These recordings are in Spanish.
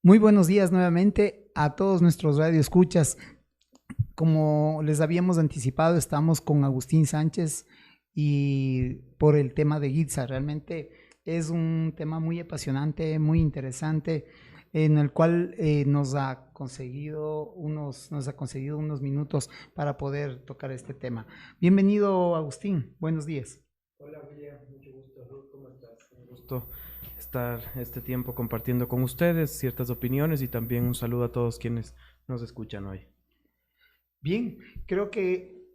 Muy buenos días nuevamente a todos nuestros radioescuchas. Como les habíamos anticipado, estamos con Agustín Sánchez y por el tema de Gitza. Realmente es un tema muy apasionante, muy interesante, en el cual nos ha conseguido unos minutos para poder tocar este tema. Bienvenido, Agustín. Buenos días. Hola William, mucho gusto. Ruth, ¿cómo estás? Un gusto estar este tiempo compartiendo con ustedes ciertas opiniones y también un saludo a todos quienes nos escuchan hoy. Bien, creo que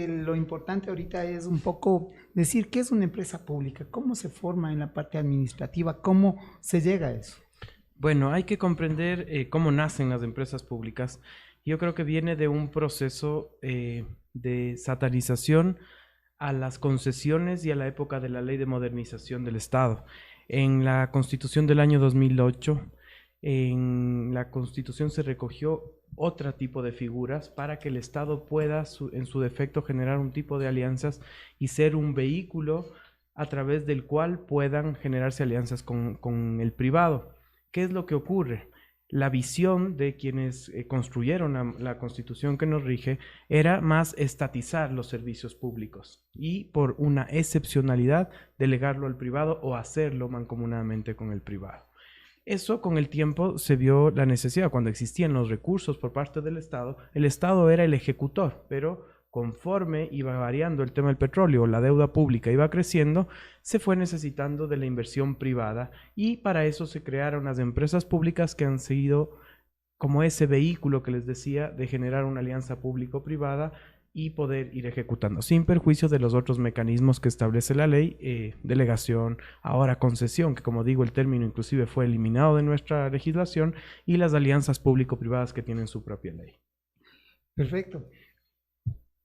lo importante ahorita es un poco decir qué es una empresa pública, cómo se forma en la parte administrativa, cómo se llega a eso. Bueno, hay que comprender cómo nacen las empresas públicas. Yo creo que viene de un proceso de satanización a las concesiones y a la época de la Ley de Modernización del Estado. En la Constitución del año 2008, en la Constitución se recogió otro tipo de figuras para que el Estado pueda, en su defecto, generar un tipo de alianzas y ser un vehículo a través del cual puedan generarse alianzas con el privado. ¿Qué es lo que ocurre? La visión de quienes construyeron la Constitución que nos rige era más estatizar los servicios públicos y por una excepcionalidad delegarlo al privado o hacerlo mancomunadamente con el privado. Eso con el tiempo se vio la necesidad, cuando existían los recursos por parte del Estado, el Estado era el ejecutor, pero conforme iba variando el tema del petróleo, la deuda pública iba creciendo, se fue necesitando de la inversión privada y para eso se crearon las empresas públicas que han sido como ese vehículo que les decía de generar una alianza público-privada y poder ir ejecutando, sin perjuicio de los otros mecanismos que establece la ley, delegación, ahora concesión, que como digo el término inclusive fue eliminado de nuestra legislación, y las alianzas público-privadas que tienen su propia ley. Perfecto.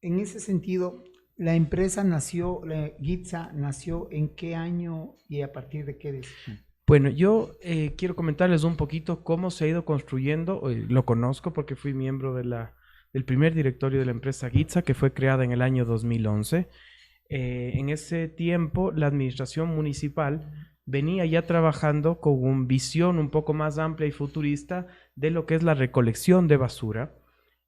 En ese sentido, la empresa nació, la Gitza nació en qué año y a partir de qué decisión. Bueno, yo quiero comentarles un poquito cómo se ha ido construyendo, lo conozco porque fui miembro del primer directorio de la empresa Gitza, que fue creada en el año 2011. En ese tiempo, la administración municipal venía ya trabajando con una visión un poco más amplia y futurista de lo que es la recolección de basura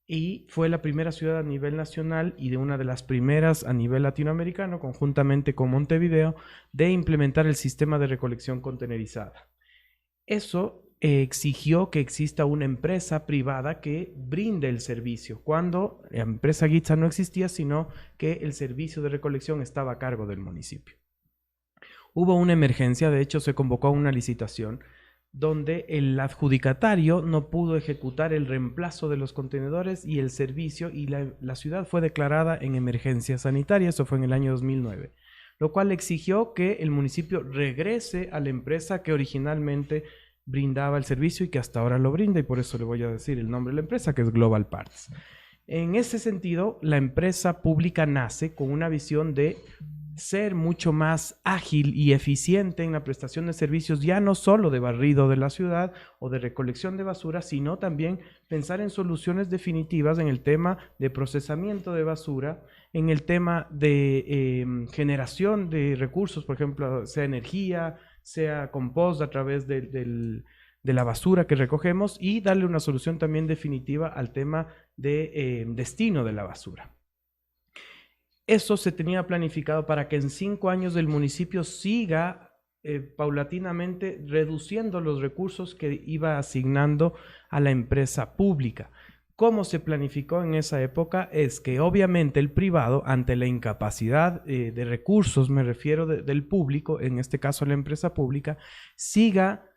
y fue la primera ciudad a nivel nacional y de una de las primeras a nivel latinoamericano, conjuntamente con Montevideo, de implementar el sistema de recolección contenerizada. Eso exigió que exista una empresa privada que brinde el servicio, cuando la empresa Gitza no existía, sino que el servicio de recolección estaba a cargo del municipio. Hubo una emergencia, de hecho se convocó a una licitación donde el adjudicatario no pudo ejecutar el reemplazo de los contenedores y el servicio, y la ciudad fue declarada en emergencia sanitaria. Eso fue en el año 2009, lo cual exigió que el municipio regrese a la empresa que originalmente brindaba el servicio y que hasta ahora lo brinda, y por eso le voy a decir el nombre de la empresa, que es Global Parts. En ese sentido, la empresa pública nace con una visión de ser mucho más ágil y eficiente en la prestación de servicios, ya no solo de barrido de la ciudad o de recolección de basura, sino también pensar en soluciones definitivas en el tema de procesamiento de basura, en el tema de generación de recursos, por ejemplo, sea energía, sea compost a través de la basura que recogemos, y darle una solución también definitiva al tema de destino de la basura. Eso se tenía planificado para que en 5 años el municipio siga paulatinamente reduciendo los recursos que iba asignando a la empresa pública. ¿Cómo se planificó en esa época? Es que obviamente el privado, ante la incapacidad de recursos, me refiero del público, en este caso la empresa pública, siga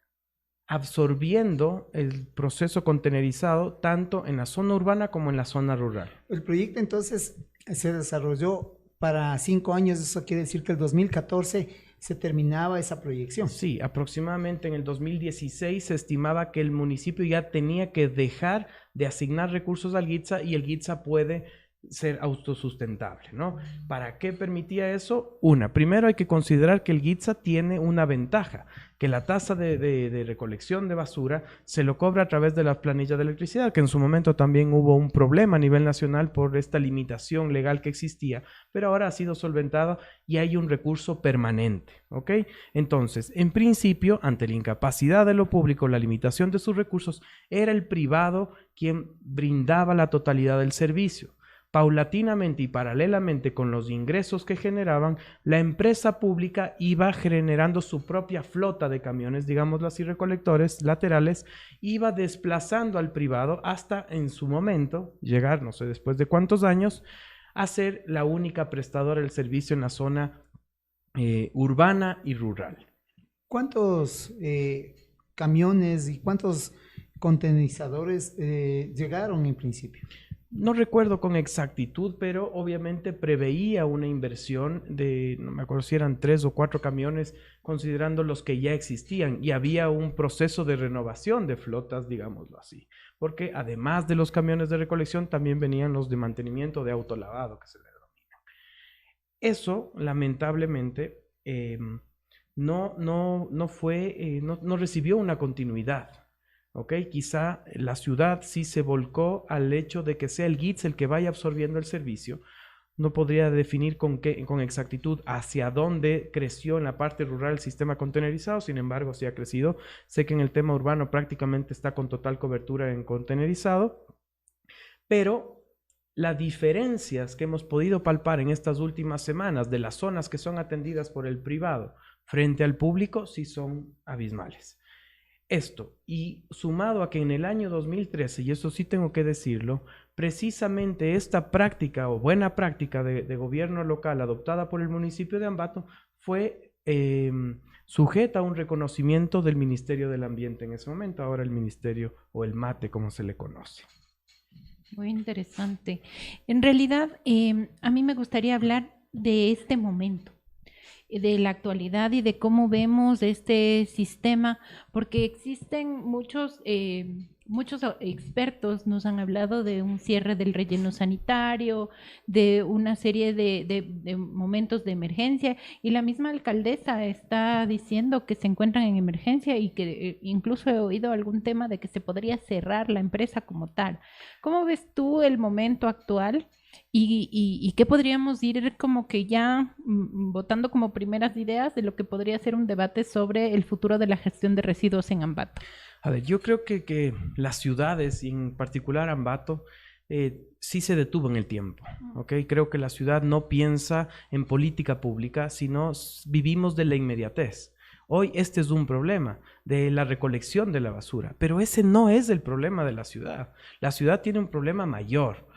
absorbiendo el proceso contenerizado tanto en la zona urbana como en la zona rural. El proyecto entonces se desarrolló para 5 años, eso quiere decir que el 2014 se terminaba esa proyección. Sí, aproximadamente en el 2016 se estimaba que el municipio ya tenía que dejar de asignar recursos al Gitza, y el Gitza puede ser autosustentable, ¿no? ¿Para qué permitía eso? Primero hay que considerar que el GITSA tiene una ventaja, que la tasa de recolección de basura se lo cobra a través de las planillas de electricidad, que en su momento también hubo un problema a nivel nacional por esta limitación legal que existía, pero ahora ha sido solventada y hay un recurso permanente, ¿ok? Entonces, en principio, ante la incapacidad de lo público, la limitación de sus recursos, era el privado quien brindaba la totalidad del servicio. Paulatinamente y paralelamente con los ingresos que generaban, la empresa pública iba generando su propia flota de camiones, digámoslo así, recolectores laterales, iba desplazando al privado hasta en su momento llegar, no sé después de cuántos años, a ser la única prestadora del servicio en la zona urbana y rural. ¿Cuántos camiones y cuántos contenizadores llegaron en principio? No recuerdo con exactitud, pero obviamente preveía una inversión de, no me acuerdo si eran 3 o 4 camiones, considerando los que ya existían, y había un proceso de renovación de flotas, digámoslo así, porque además de los camiones de recolección, también venían los de mantenimiento de autolavado, que se le denominan. Eso, lamentablemente, no recibió una continuidad. ¿Okay? Quizá la ciudad sí se volcó al hecho de que sea el GITS el que vaya absorbiendo el servicio. No podría definir con exactitud hacia dónde creció en la parte rural el sistema contenerizado, sin embargo sí ha crecido. Sé que en el tema urbano prácticamente está con total cobertura en contenerizado, pero las diferencias que hemos podido palpar en estas últimas semanas de las zonas que son atendidas por el privado frente al público sí son abismales. Esto, y sumado a que en el año 2013, y eso sí tengo que decirlo, precisamente esta práctica o buena práctica de gobierno local adoptada por el municipio de Ambato fue sujeta a un reconocimiento del Ministerio del Ambiente en ese momento, ahora el Ministerio o el MATE como se le conoce. Muy interesante. En realidad, a mí me gustaría hablar de este momento, de la actualidad y de cómo vemos este sistema, porque existen muchos expertos nos han hablado de un cierre del relleno sanitario, de una serie de momentos de emergencia, y la misma alcaldesa está diciendo que se encuentran en emergencia y que incluso he oído algún tema de que se podría cerrar la empresa como tal. ¿Cómo ves tú el momento actual? ¿Y qué podríamos ir como que ya votando como primeras ideas de lo que podría ser un debate sobre el futuro de la gestión de residuos en Ambato? A ver, yo creo que las ciudades, y en particular Ambato, sí se detuvo en el tiempo, ¿ok? Creo que la ciudad no piensa en política pública, sino vivimos de la inmediatez. Hoy este es un problema de la recolección de la basura, pero ese no es el problema de la ciudad. La ciudad tiene un problema mayor.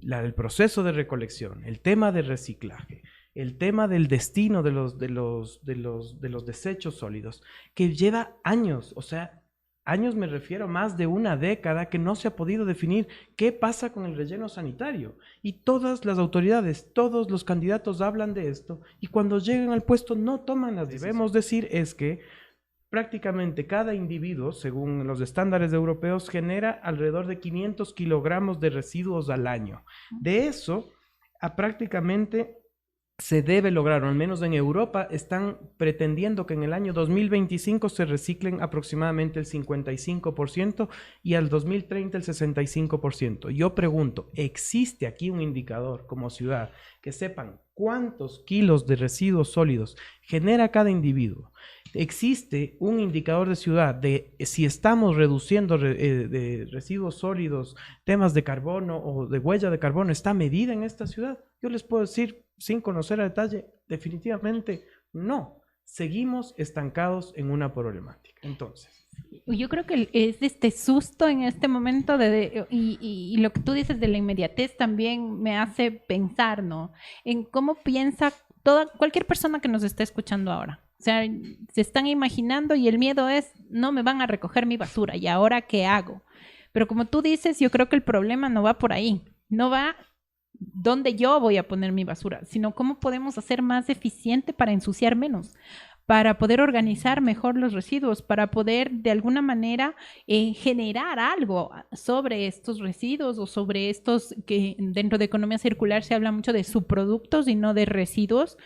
El proceso de recolección, el tema de reciclaje, el tema del destino de los desechos sólidos, que lleva años, o sea, años me refiero, más de una década que no se ha podido definir qué pasa con el relleno sanitario. Y todas las autoridades, todos los candidatos hablan de esto y cuando llegan al puesto no toman las decisiones. Debemos decir es que prácticamente cada individuo, según los estándares europeos, genera alrededor de 500 kilogramos de residuos al año. De eso, prácticamente se debe lograr, o al menos en Europa, están pretendiendo que en el año 2025 se reciclen aproximadamente el 55% y al 2030 el 65%. Yo pregunto, ¿existe aquí un indicador como ciudad que sepan cuántos kilos de residuos sólidos genera cada individuo? ¿Existe un indicador de ciudad de si estamos reduciendo de residuos sólidos, temas de carbono o de huella de carbono, está medida en esta ciudad? Yo les puedo decir, sin conocer a detalle, definitivamente no. Seguimos estancados en una problemática. Entonces, yo creo que es este susto en este momento y lo que tú dices de la inmediatez también me hace pensar, ¿no? En cómo piensa cualquier persona que nos está escuchando ahora. O sea, se están imaginando y el miedo es, no me van a recoger mi basura, ¿y ahora qué hago? Pero como tú dices, yo creo que el problema no va por ahí, no va dónde yo voy a poner mi basura, sino cómo podemos hacer más eficiente para ensuciar menos. para poder organizar mejor los residuos, para poder de alguna manera generar algo sobre estos residuos o sobre estos que dentro de economía circular se habla mucho de subproductos y no de residuos,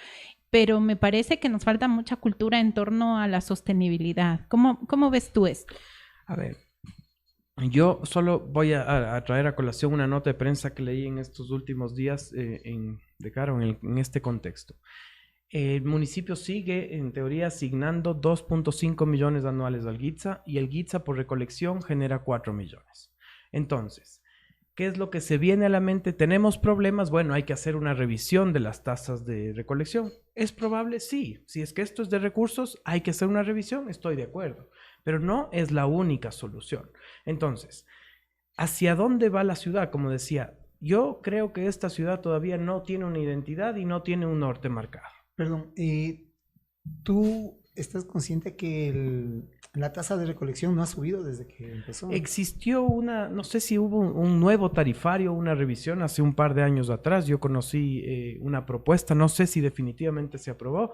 pero me parece que nos falta mucha cultura en torno a la sostenibilidad. ¿Cómo ves tú esto? A ver, yo solo voy a traer a colación una nota de prensa que leí en estos últimos días de Caro en este contexto. El municipio sigue, en teoría, asignando 2.5 millones anuales al GITSA y el GITSA por recolección genera 4 millones. Entonces, ¿qué es lo que se viene a la mente? ¿Tenemos problemas? Bueno, hay que hacer una revisión de las tasas de recolección. ¿Es probable? Sí. Si es que esto es de recursos, hay que hacer una revisión, estoy de acuerdo. Pero no es la única solución. Entonces, ¿hacia dónde va la ciudad? Como decía, yo creo que esta ciudad todavía no tiene una identidad y no tiene un norte marcado. Perdón, ¿tú estás consciente que la tasa de recolección no ha subido desde que empezó? Existió no sé si hubo un nuevo tarifario, una revisión hace un par de años atrás. Yo conocí una propuesta, no sé si definitivamente se aprobó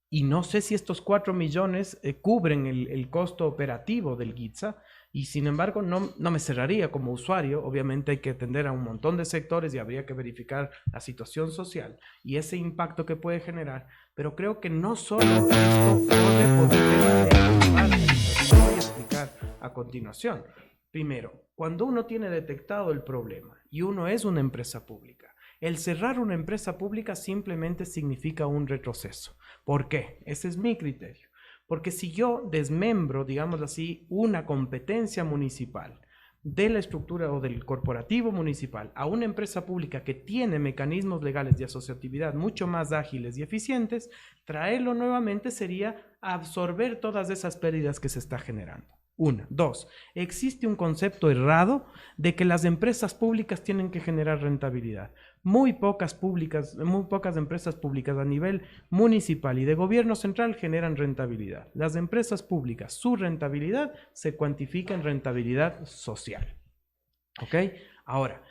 y no sé si estos 4 millones cubren el costo operativo del GITSA. Y sin embargo, no me cerraría como usuario. Obviamente hay que atender a un montón de sectores y habría que verificar la situación social y ese impacto que puede generar. Pero creo que no solo esto corre por un tema de lo voy a explicar a continuación. Primero, cuando uno tiene detectado el problema y uno es una empresa pública, el cerrar una empresa pública simplemente significa un retroceso. ¿Por qué? Ese es mi criterio. Porque si yo desmembro, digamos así, una competencia municipal de la estructura o del corporativo municipal a una empresa pública que tiene mecanismos legales de asociatividad mucho más ágiles y eficientes, traerlo nuevamente sería absorber todas esas pérdidas que se está generando. Una. Dos, existe un concepto errado de que las empresas públicas tienen que generar rentabilidad. Muy pocas empresas públicas a nivel municipal y de gobierno central generan rentabilidad. Las empresas públicas, su rentabilidad se cuantifica en rentabilidad social. ¿Ok? Ahora,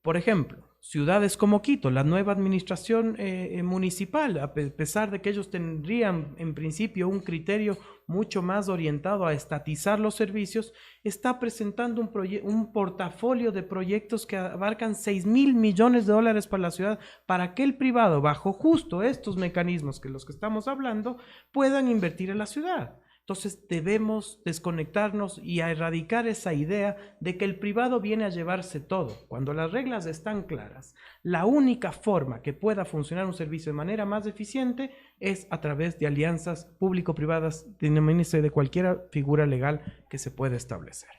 por ejemplo, ciudades como Quito, la nueva administración municipal, a pesar de que ellos tendrían en principio un criterio mucho más orientado a estatizar los servicios, está presentando un portafolio de proyectos que abarcan 6.000 millones de dólares para la ciudad, para que el privado, bajo justo estos mecanismos que los que estamos hablando, puedan invertir en la ciudad. Entonces debemos desconectarnos y a erradicar esa idea de que el privado viene a llevarse todo. Cuando las reglas están claras, la única forma que pueda funcionar un servicio de manera más eficiente es a través de alianzas público-privadas, de cualquier figura legal que se pueda establecer.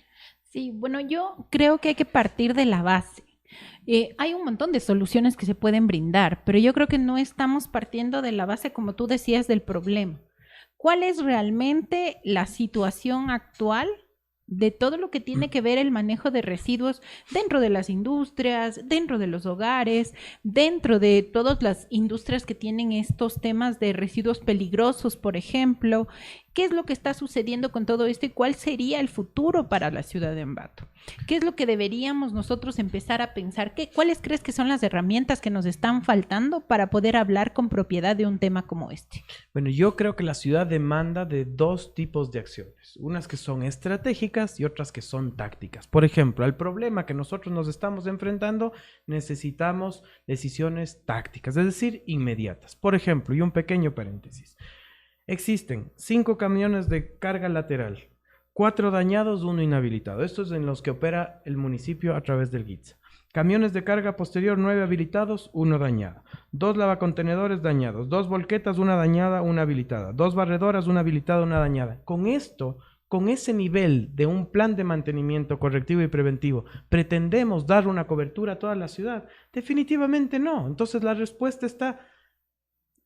Sí, bueno, yo creo que hay que partir de la base. Hay un montón de soluciones que se pueden brindar, pero yo creo que no estamos partiendo de la base, como tú decías, del problema. ¿Cuál es realmente la situación actual de todo lo que tiene que ver el manejo de residuos dentro de las industrias, dentro de los hogares, dentro de todas las industrias que tienen estos temas de residuos peligrosos, por ejemplo? ¿Qué es lo que está sucediendo con todo esto y cuál sería el futuro para la ciudad de Ambato? ¿Qué es lo que deberíamos nosotros empezar a pensar? ¿Cuáles crees que son las herramientas que nos están faltando para poder hablar con propiedad de un tema como este? Bueno, yo creo que la ciudad demanda de dos tipos de acciones, unas que son estratégicas y otras que son tácticas. Por ejemplo, al problema que nosotros nos estamos enfrentando, necesitamos decisiones tácticas, es decir, inmediatas. Por ejemplo, y un pequeño paréntesis. Existen 5 camiones de carga lateral, 4 dañados, 1 inhabilitado. Estos es en los que opera el municipio a través del GITSA. Camiones de carga posterior, 9 habilitados, 1 dañado. 2 lavacontenedores dañados, 2 volquetas, 1 dañada, 1 habilitada. 2 barredoras, 1 habilitada, 1 dañada. Con esto, con ese nivel de un plan de mantenimiento correctivo y preventivo, ¿pretendemos dar una cobertura a toda la ciudad? Definitivamente no. Entonces la respuesta está,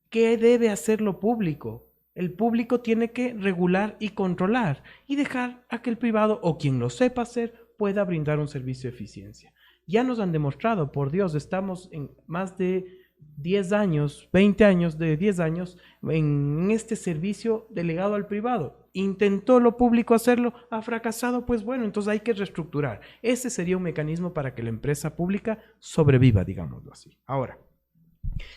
¿qué debe hacer lo público? El público tiene que regular y controlar y dejar a que el privado o quien lo sepa hacer pueda brindar un servicio de eficiencia. Ya nos han demostrado, por Dios, estamos en más de 10 años, 20 años, de 10 años en este servicio delegado al privado. Intentó lo público hacerlo, ha fracasado, pues bueno, entonces hay que reestructurar. Ese sería un mecanismo para que la empresa pública sobreviva, digámoslo así. Ahora,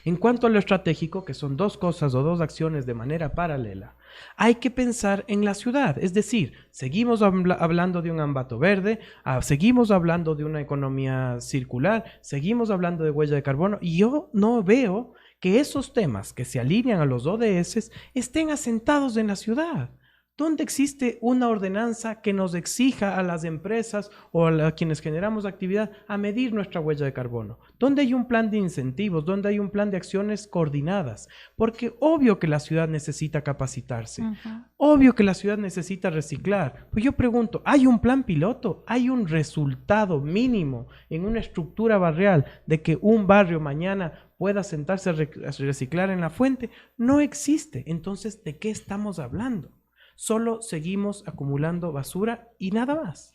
en cuanto a lo estratégico, que son dos cosas o dos acciones de manera paralela, Hay que pensar en la ciudad, es decir, seguimos hablando de un Ambato verde, seguimos hablando de una economía circular, seguimos hablando de huella de carbono, y yo no veo que esos temas que se alinean a los ODS estén asentados en la ciudad. ¿Dónde existe una ordenanza que nos exija a las empresas o a quienes generamos actividad a medir nuestra huella de carbono? ¿Dónde hay un plan de incentivos? ¿Dónde hay un plan de acciones coordinadas? Porque obvio que la ciudad necesita capacitarse. Obvio que la ciudad necesita reciclar. Pues yo pregunto, ¿hay un plan piloto? ¿Hay un resultado mínimo en una estructura barrial de que un barrio mañana pueda sentarse a reciclar en la fuente? No existe. Entonces, ¿de qué estamos hablando? Solo seguimos acumulando basura y nada más.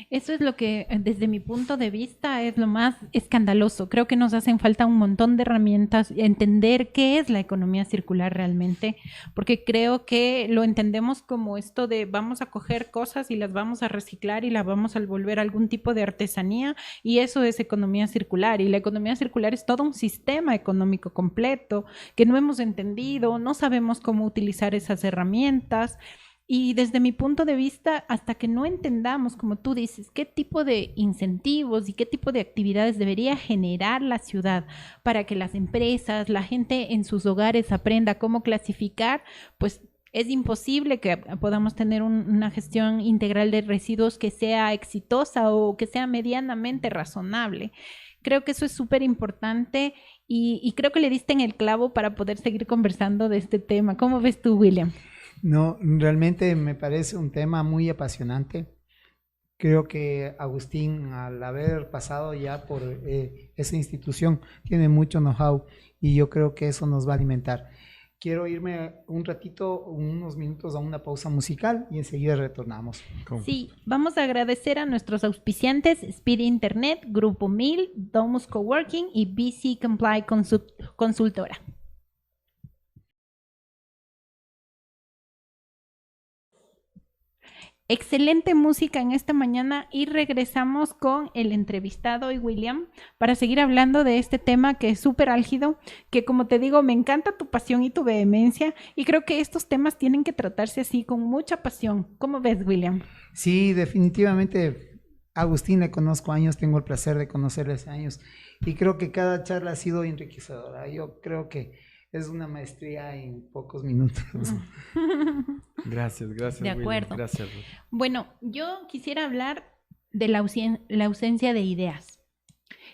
Eso es lo que, desde mi punto de vista, es lo más escandaloso. Creo que nos hacen falta un montón de herramientas, entender qué es la economía circular realmente, porque creo que lo entendemos como esto de vamos a coger cosas y las vamos a reciclar y las vamos a volver a algún tipo de artesanía, y eso es economía circular. Y la economía circular es todo un sistema económico completo que no hemos entendido, no sabemos cómo utilizar esas herramientas. Y desde mi punto de vista, hasta que no entendamos, como tú dices, qué tipo de incentivos y qué tipo de actividades debería generar la ciudad para que las empresas, la gente en sus hogares aprenda cómo clasificar, pues es imposible que podamos tener una gestión integral de residuos que sea exitosa o que sea medianamente razonable. Creo que eso es súper importante y creo que le diste en el clavo para poder seguir conversando de este tema. ¿Cómo ves tú, William? No, realmente me parece un tema muy apasionante. Creo que Agustín, al haber pasado ya por esa institución, tiene mucho know-how y yo creo que eso nos va a alimentar. Quiero irme un ratito, unos minutos a una pausa musical y enseguida retornamos. Sí, vamos a agradecer a nuestros auspiciantes Speed Internet, Grupo 1000, Domus Coworking y BC Comply Consultora. Excelente música en esta mañana y regresamos con el entrevistado y William para seguir hablando de este tema que es súper álgido, que como te digo, me encanta tu pasión y tu vehemencia y creo que estos temas tienen que tratarse así con mucha pasión. ¿Cómo ves, William? Sí, definitivamente. Agustín le conozco años, tengo el placer de conocerle hace años y creo que cada charla ha sido enriquecedora. Yo creo que es una maestría en pocos minutos. Gracias, De acuerdo. William. Gracias. Bueno, yo quisiera hablar de la ausencia de ideas.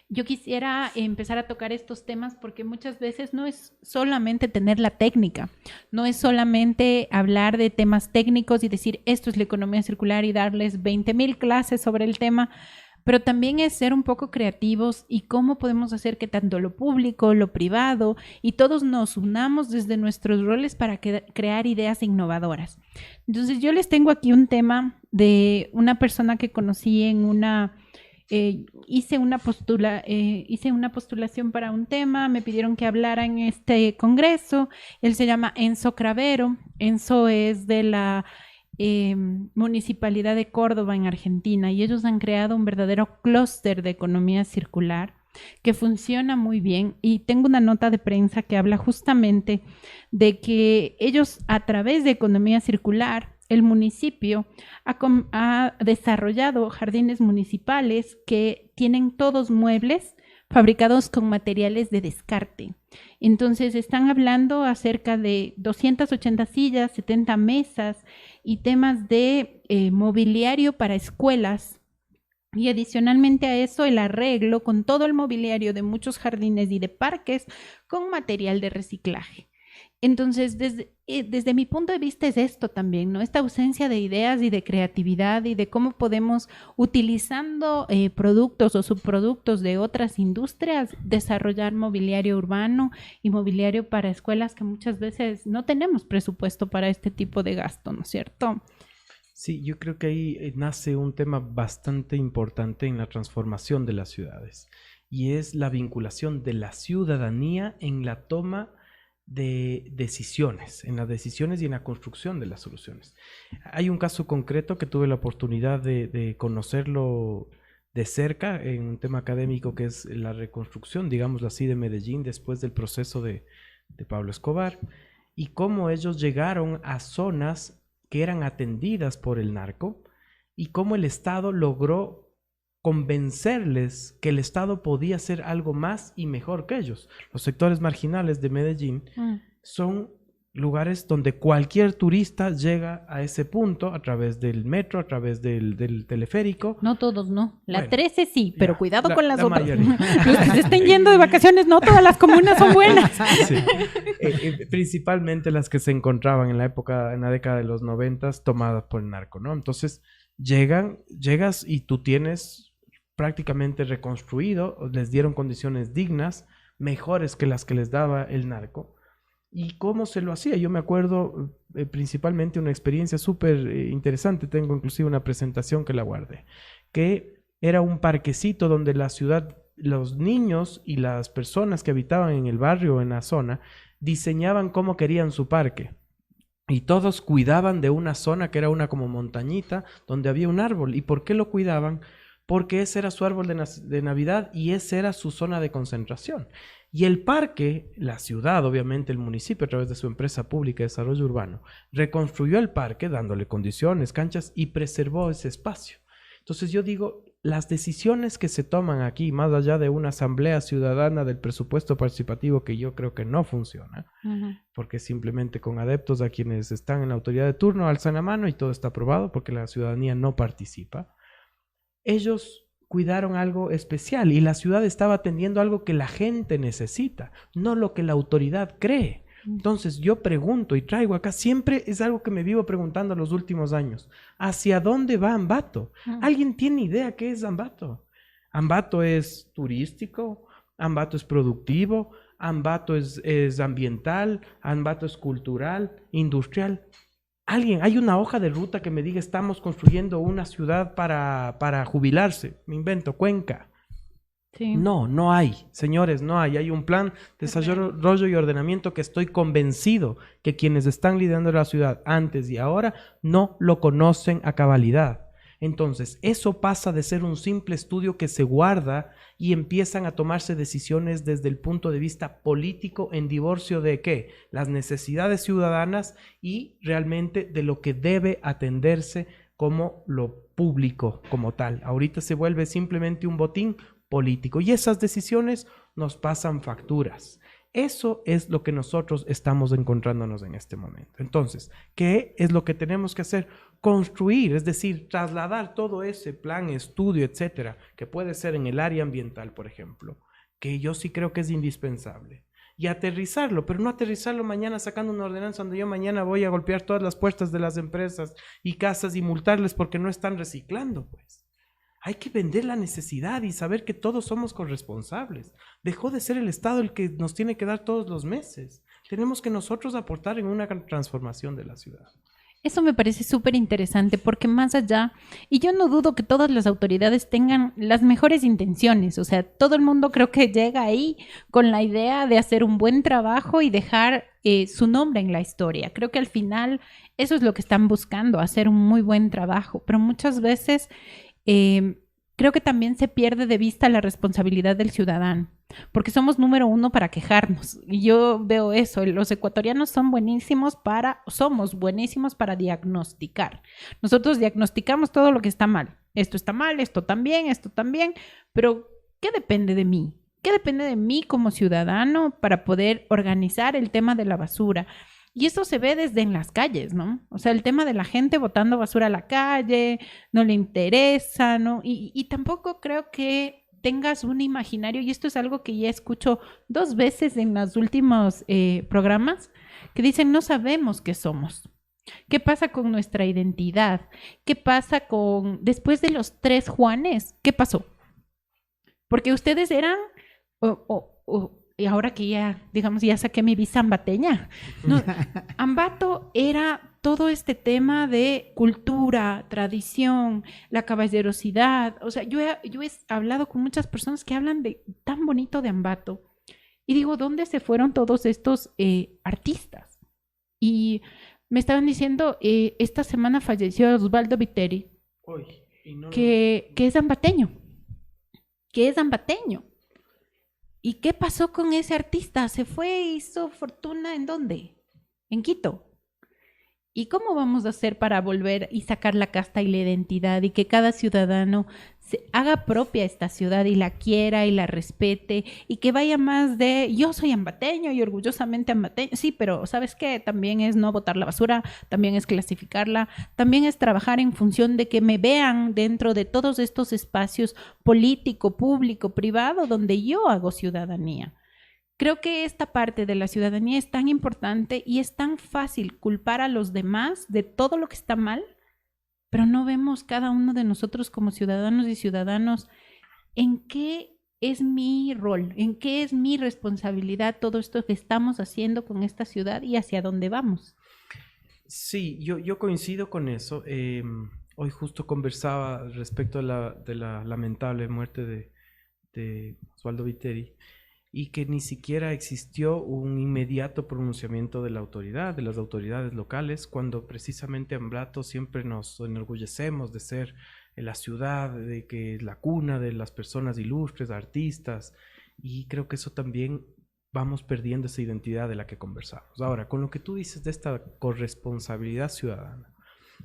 Yo quisiera empezar a tocar estos temas porque muchas veces no es solamente tener la técnica, no es solamente hablar de temas técnicos y decir esto es la economía circular y darles 20,000 clases sobre el tema, pero también es ser un poco creativos y cómo podemos hacer que tanto lo público, lo privado y todos nos unamos desde nuestros roles para crear ideas innovadoras. Entonces yo les tengo aquí un tema de una persona que conocí en una... hice una postulación para un tema, me pidieron que hablara en este congreso. Él se llama Enzo Cravero. Enzo es de la Municipalidad de Córdoba en Argentina y ellos han creado un verdadero clúster de economía circular que funciona muy bien y tengo una nota de prensa que habla justamente de que ellos a través de economía circular el municipio ha desarrollado jardines municipales que tienen todos muebles fabricados con materiales de descarte. Entonces están hablando acerca de 280 sillas, 70 mesas y temas de mobiliario para escuelas. Y adicionalmente a eso el arreglo con todo el mobiliario de muchos jardines y de parques con material de reciclaje. Entonces, desde mi punto de vista es esto también, ¿no? Esta ausencia de ideas y de creatividad y de cómo podemos, utilizando productos o subproductos de otras industrias, desarrollar mobiliario urbano y mobiliario para escuelas que muchas veces no tenemos presupuesto para este tipo de gasto, ¿no es cierto? Sí, yo creo que ahí nace un tema bastante importante en la transformación de las ciudades y es la vinculación de la ciudadanía en la toma de decisiones, en las decisiones y en la construcción de las soluciones. Hay un caso concreto que tuve la oportunidad de conocerlo de cerca en un tema académico que es la reconstrucción, digámoslo así, de Medellín después del proceso de Pablo Escobar. y cómo ellos llegaron a zonas que eran atendidas por el narco y cómo el Estado logró convencerles que el Estado podía hacer algo más y mejor que ellos. Los sectores marginales de Medellín son lugares donde cualquier turista llega a ese punto a través del metro, a través del teleférico. No todos, no. La Bueno, 13 sí, pero cuidado con las la otras. mayoría. Los que se estén yendo de vacaciones, no todas las comunas son buenas. Sí. Principalmente las que se encontraban en la época, en la década de los 90, tomadas por el narco, ¿no? Entonces, llegas y tú tienes prácticamente reconstruido, les dieron condiciones dignas, mejores que las que les daba el narco. ¿Y cómo se lo hacía? Yo me acuerdo principalmente una experiencia súper interesante, tengo inclusive una presentación que la guardé, que era un parquecito donde la ciudad, los niños y las personas que habitaban en el barrio o en la zona, diseñaban cómo querían su parque. Y todos cuidaban de una zona que era una como montañita, donde había un árbol. ¿Y por qué lo cuidaban? Porque ese era su árbol de Navidad y esa era su zona de concentración. Y el parque, la ciudad, obviamente el municipio a través de su empresa pública de desarrollo urbano, reconstruyó el parque dándole condiciones, canchas y preservó ese espacio. Entonces yo digo, las decisiones que se toman aquí, más allá de una asamblea ciudadana del presupuesto participativo que yo creo que no funciona, porque simplemente con adeptos a quienes están en la autoridad de turno alzan la mano y todo está aprobado porque la ciudadanía no participa. Ellos cuidaron algo especial y la ciudad estaba atendiendo algo que la gente necesita, no lo que la autoridad cree. Entonces yo pregunto y traigo acá, siempre es algo que me vivo preguntando los últimos años, ¿hacia dónde va Ambato? ¿Alguien tiene idea qué es Ambato? Ambato es turístico, Ambato es productivo, Ambato es ambiental, Ambato es cultural, industrial. Alguien, hay una hoja de ruta que me diga estamos construyendo una ciudad para jubilarse. Me invento, Cuenca. Sí. No hay, señores, no hay. Hay un plan de desarrollo y ordenamiento que estoy convencido que quienes están liderando la ciudad antes y ahora no lo conocen a cabalidad. Entonces, eso pasa de ser un simple estudio que se guarda y empiezan a tomarse decisiones desde el punto de vista político en divorcio de ¿qué? Las necesidades ciudadanas y realmente de lo que debe atenderse como lo público como tal. Ahorita se vuelve simplemente un botín político y esas decisiones nos pasan facturas. Eso es lo que nosotros estamos encontrándonos en este momento. Entonces, ¿qué es lo que tenemos que hacer? Construir, es decir, trasladar todo ese plan, estudio, etcétera, que puede ser en el área ambiental, por ejemplo, que yo sí creo que es indispensable, y aterrizarlo, pero no aterrizarlo mañana sacando una ordenanza donde yo mañana voy a golpear todas las puertas de las empresas y casas y multarles porque no están reciclando, pues. Hay que vender la necesidad y saber que todos somos corresponsables. Dejó de ser el Estado el que nos tiene que dar todos los meses. Tenemos que nosotros aportar en una transformación de la ciudad. Eso me parece súper interesante porque más allá, y yo no dudo que todas las autoridades tengan las mejores intenciones, o sea, todo el mundo creo que llega ahí con la idea de hacer un buen trabajo y dejar su nombre en la historia. Creo que al final eso es lo que están buscando, hacer un muy buen trabajo, pero muchas veces creo que también se pierde de vista la responsabilidad del ciudadano, porque somos número uno para quejarnos. Y yo veo eso, los ecuatorianos somos buenísimos para diagnosticar. Nosotros diagnosticamos todo lo que está mal. Esto está mal, esto también, pero ¿qué depende de mí? ¿Qué depende de mí como ciudadano para poder organizar el tema de la basura? Y eso se ve desde en las calles, ¿no? O sea, el tema de la gente botando basura a la calle, no le interesa, ¿no? Y tampoco creo que tengas un imaginario, y esto es algo que ya escucho 2 veces en los últimos programas, que dicen, no sabemos qué somos. ¿Qué pasa con nuestra identidad? ¿Qué pasa después de los 3 Juanes? ¿Qué pasó? Porque ustedes eran... y ahora que ya, digamos, ya saqué mi visa ambateña. No, Ambato era todo este tema de cultura, tradición, la caballerosidad. O sea, yo he hablado con muchas personas que hablan de tan bonito de Ambato. Y digo, ¿dónde se fueron todos estos artistas? Y me estaban diciendo, esta semana falleció Osvaldo Viteri, que es ambateño. ¿Y qué pasó con ese artista? ¿Se fue, hizo fortuna en dónde? en Quito. ¿Y cómo vamos a hacer para volver y sacar la casta y la identidad y que cada ciudadano se haga propia esta ciudad y la quiera y la respete y que vaya más de yo soy ambateño y orgullosamente ambateño? Sí, pero ¿sabes qué? También es no botar la basura, también es clasificarla, también es trabajar en función de que me vean dentro de todos estos espacios político, público, privado, donde yo hago ciudadanía. Creo que esta parte de la ciudadanía es tan importante y es tan fácil culpar a los demás de todo lo que está mal, pero no vemos cada uno de nosotros como ciudadanos y ciudadanos en qué es mi rol, en qué es mi responsabilidad todo esto que estamos haciendo con esta ciudad y hacia dónde vamos. Sí, yo coincido con eso. Hoy justo conversaba respecto de la lamentable muerte de Osvaldo Viteri, y que ni siquiera existió un inmediato pronunciamiento de la autoridad, de las autoridades locales, cuando precisamente Ambato siempre nos enorgullecemos de ser la ciudad, de que es la cuna de las personas ilustres, artistas, y creo que eso también vamos perdiendo esa identidad de la que conversamos. Ahora, con lo que tú dices de esta corresponsabilidad ciudadana,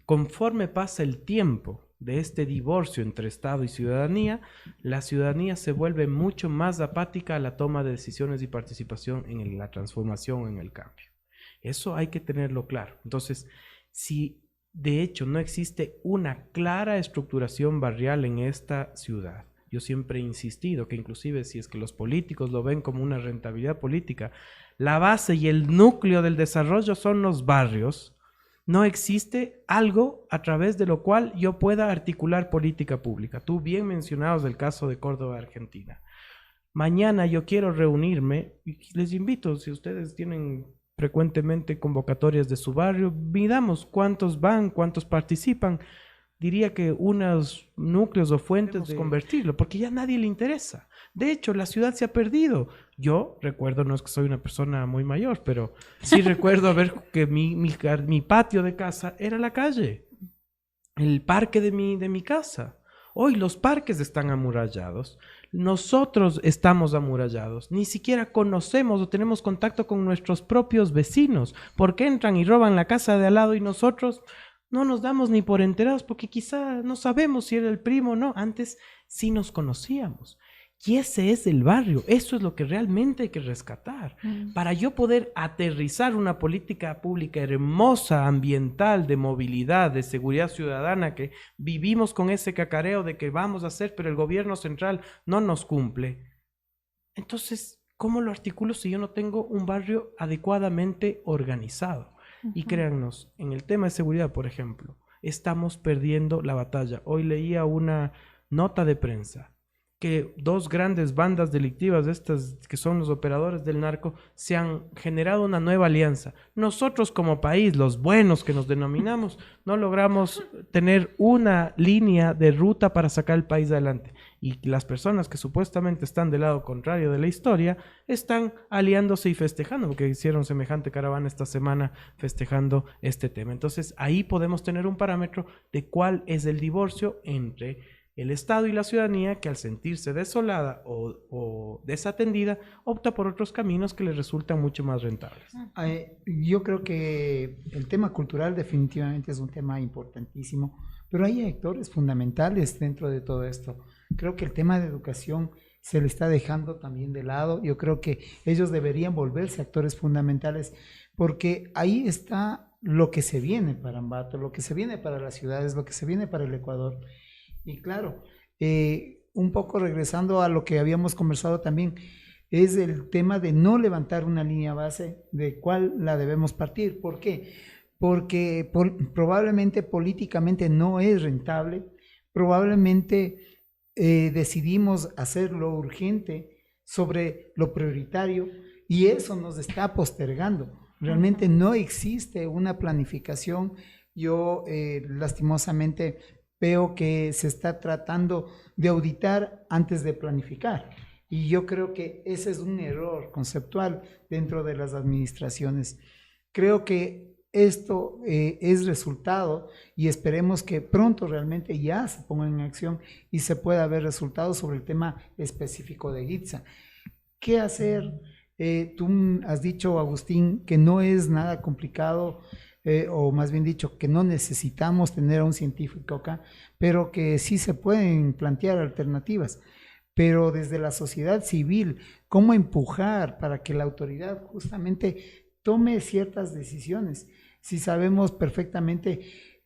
conforme pasa el tiempo de este divorcio entre Estado y ciudadanía, la ciudadanía se vuelve mucho más apática a la toma de decisiones y participación en la transformación, en el cambio. Eso hay que tenerlo claro. Entonces, si de hecho no existe una clara estructuración barrial en esta ciudad, yo siempre he insistido que inclusive si es que los políticos lo ven como una rentabilidad política, la base y el núcleo del desarrollo son los barrios. No existe algo a través de lo cual yo pueda articular política pública. Tú bien mencionabas el caso de Córdoba, Argentina. Mañana yo quiero reunirme y les invito, si ustedes tienen frecuentemente convocatorias de su barrio, midamos cuántos van, cuántos participan. Diría que unos núcleos o fuentes de convertirlo, porque ya a nadie le interesa. De hecho, la ciudad se ha perdido. Yo recuerdo, no es que soy una persona muy mayor, pero sí recuerdo ver que mi patio de casa era la calle, el parque de mi casa. Hoy los parques están amurallados, nosotros estamos amurallados, ni siquiera conocemos o tenemos contacto con nuestros propios vecinos, porque entran y roban la casa de al lado y nosotros no nos damos ni por enterados, porque quizá no sabemos si era el primo o no. Antes sí nos conocíamos. Y ese es el barrio, eso es lo que realmente hay que rescatar. Para yo poder aterrizar una política pública hermosa, ambiental, de movilidad, de seguridad ciudadana, que vivimos con ese cacareo de que vamos a hacer, pero el gobierno central no nos cumple. Entonces, ¿cómo lo articulo si yo no tengo un barrio adecuadamente organizado? Y créannos, en el tema de seguridad, por ejemplo, estamos perdiendo la batalla. Hoy leía una nota de prensa que dos grandes bandas delictivas, estas que son los operadores del narco, se han generado una nueva alianza. Nosotros como país, los buenos que nos denominamos, no logramos tener una línea de ruta para sacar el país adelante. Y las personas que supuestamente están del lado contrario de la historia están aliándose y festejando, porque hicieron semejante caravana esta semana festejando este tema. Entonces ahí podemos tener un parámetro de cuál es el divorcio entre el Estado y la ciudadanía, que al sentirse desolada o desatendida, opta por otros caminos que les resultan mucho más rentables. Yo creo que el tema cultural definitivamente es un tema importantísimo, pero hay actores fundamentales dentro de todo esto. Creo que el tema de educación se le está dejando también de lado. Yo creo que ellos deberían volverse actores fundamentales, porque ahí está lo que se viene para Ambato, lo que se viene para las ciudades, lo que se viene para el Ecuador. Y claro, un poco regresando a lo que habíamos conversado también, es el tema de no levantar una línea base de cuál la debemos partir. ¿Por qué? Porque probablemente políticamente no es rentable, probablemente decidimos hacer lo urgente sobre lo prioritario y eso nos está postergando. Realmente no existe una planificación. Yo lastimosamente veo que se está tratando de auditar antes de planificar. Y yo creo que ese es un error conceptual dentro de las administraciones. Creo que esto es resultado y esperemos que pronto realmente ya se ponga en acción y se pueda ver resultados sobre el tema específico de GITSA. ¿Qué hacer? Tú has dicho, Agustín, que no es nada complicado, o más bien dicho, que no necesitamos tener a un científico acá, pero que sí se pueden plantear alternativas. Pero desde la sociedad civil, ¿cómo empujar para que la autoridad justamente tome ciertas decisiones? Si sabemos perfectamente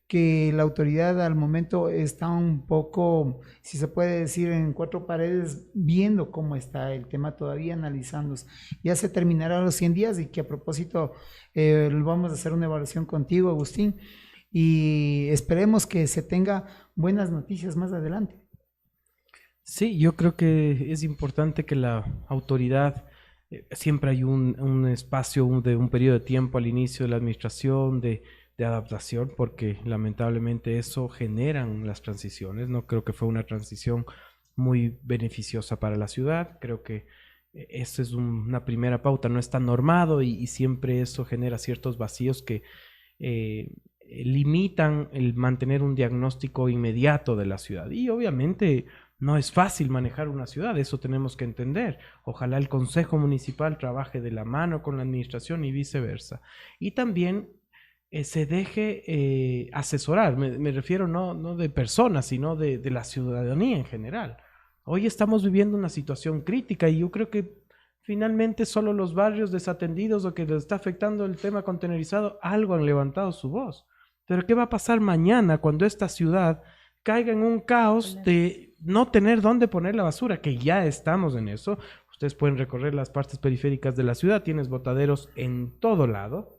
que la autoridad al momento está un poco, si se puede decir, en cuatro paredes, viendo cómo está el tema, todavía analizándose. Ya se terminará los 100 días y que a propósito vamos a hacer una evaluación contigo, Agustín, y esperemos que se tenga buenas noticias más adelante. Sí, yo creo que es importante que la autoridad, siempre hay un espacio de un periodo de tiempo al inicio de la administración de adaptación, porque lamentablemente eso generan las transiciones. No creo que fue una transición muy beneficiosa para la ciudad. Creo que eso es una primera pauta, no está normado y siempre eso genera ciertos vacíos que limitan el mantener un diagnóstico inmediato de la ciudad. Y obviamente no es fácil manejar una ciudad, eso tenemos que entender. Ojalá el Consejo Municipal trabaje de la mano con la administración y viceversa. Y también se deje asesorar, me refiero no de personas, sino de la ciudadanía en general. Hoy estamos viviendo una situación crítica y yo creo que finalmente solo los barrios desatendidos o que les está afectando el tema contenerizado, algo han levantado su voz. Pero ¿qué va a pasar mañana cuando esta ciudad caiga en un caos de no tener dónde poner la basura? Que ya estamos en eso. Ustedes pueden recorrer las partes periféricas de la ciudad, tienes botaderos en todo lado.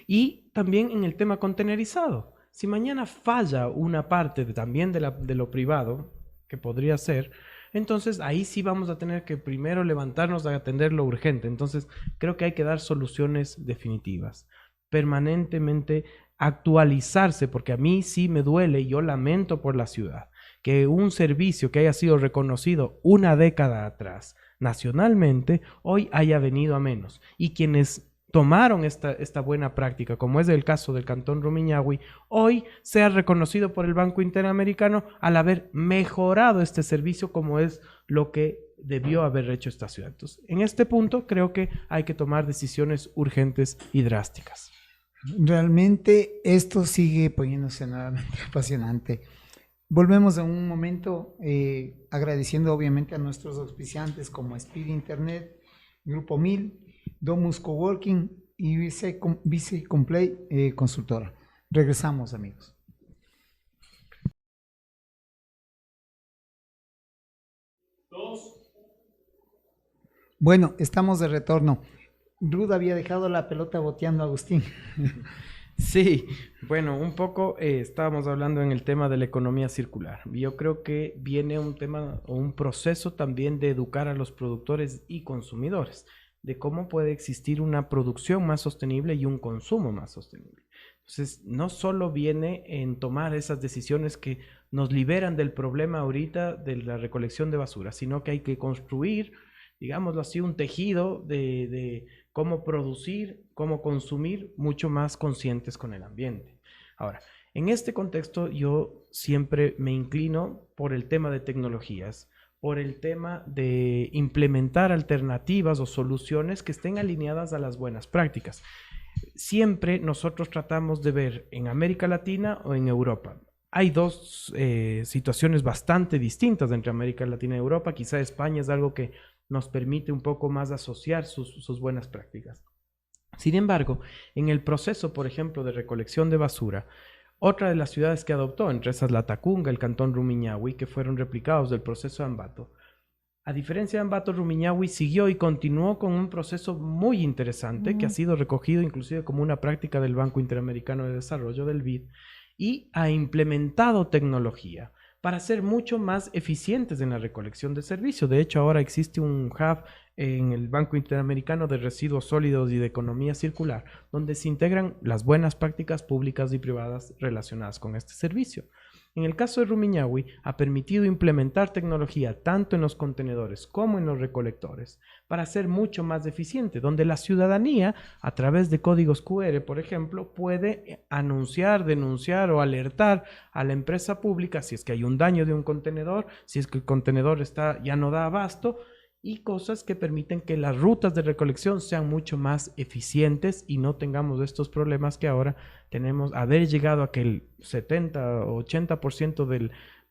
Y también en el tema contenerizado. Si mañana falla una parte también de lo privado, que podría ser, entonces ahí sí vamos a tener que primero levantarnos a atender lo urgente. Entonces creo que hay que dar soluciones definitivas, permanentemente actualizarse, porque a mí sí me duele y yo lamento por la ciudad que un servicio que haya sido reconocido una década atrás nacionalmente, hoy haya venido a menos. Y quienes tomaron esta buena práctica, como es el caso del Cantón Rumiñahui, hoy sea reconocido por el Banco Interamericano al haber mejorado este servicio como es lo que debió haber hecho esta ciudad. Entonces, en este punto creo que hay que tomar decisiones urgentes y drásticas. Realmente esto sigue poniéndose nuevamente apasionante. Volvemos en un momento agradeciendo obviamente a nuestros auspiciantes como Speed Internet, Grupo 1000, Domus Coworking y Vice Complay Consultora. Regresamos, amigos. Bueno, estamos de retorno. Ruda había dejado la pelota boteando a Agustín. Sí, bueno, un poco estábamos hablando en el tema de la economía circular. Yo creo que viene un tema o un proceso también de educar a los productores y consumidores, de cómo puede existir una producción más sostenible y un consumo más sostenible. Entonces, no solo viene en tomar esas decisiones que nos liberan del problema ahorita de la recolección de basura, sino que hay que construir, digámoslo así, un tejido de cómo producir, cómo consumir, mucho más conscientes con el ambiente. Ahora, en este contexto yo siempre me inclino por el tema de tecnologías, por el tema de implementar alternativas o soluciones que estén alineadas a las buenas prácticas. Siempre nosotros tratamos de ver en América Latina o en Europa. Hay dos situaciones bastante distintas entre América Latina y Europa. Quizá España es algo que nos permite un poco más asociar sus buenas prácticas. Sin embargo, en el proceso, por ejemplo, de recolección de basura, otra de las ciudades que adoptó, entre esas la Tacunga, el Cantón Rumiñahui, que fueron replicados del proceso de Ambato, a diferencia de Ambato, Rumiñahui siguió y continuó con un proceso muy interesante que ha sido recogido inclusive como una práctica del Banco Interamericano de Desarrollo, del BID, y ha implementado tecnología para ser mucho más eficientes en la recolección de servicios. De hecho, ahora existe un hub en el Banco Interamericano de Residuos Sólidos y de Economía Circular, donde se integran las buenas prácticas públicas y privadas relacionadas con este servicio. En el caso de Rumiñahui, ha permitido implementar tecnología tanto en los contenedores como en los recolectores para ser mucho más eficiente, donde la ciudadanía, a través de códigos QR, por ejemplo, puede anunciar, denunciar o alertar a la empresa pública si es que hay un daño de un contenedor, si es que el contenedor ya no da abasto, y cosas que permiten que las rutas de recolección sean mucho más eficientes y no tengamos estos problemas que ahora tenemos, haber llegado a que el 70 o 80% del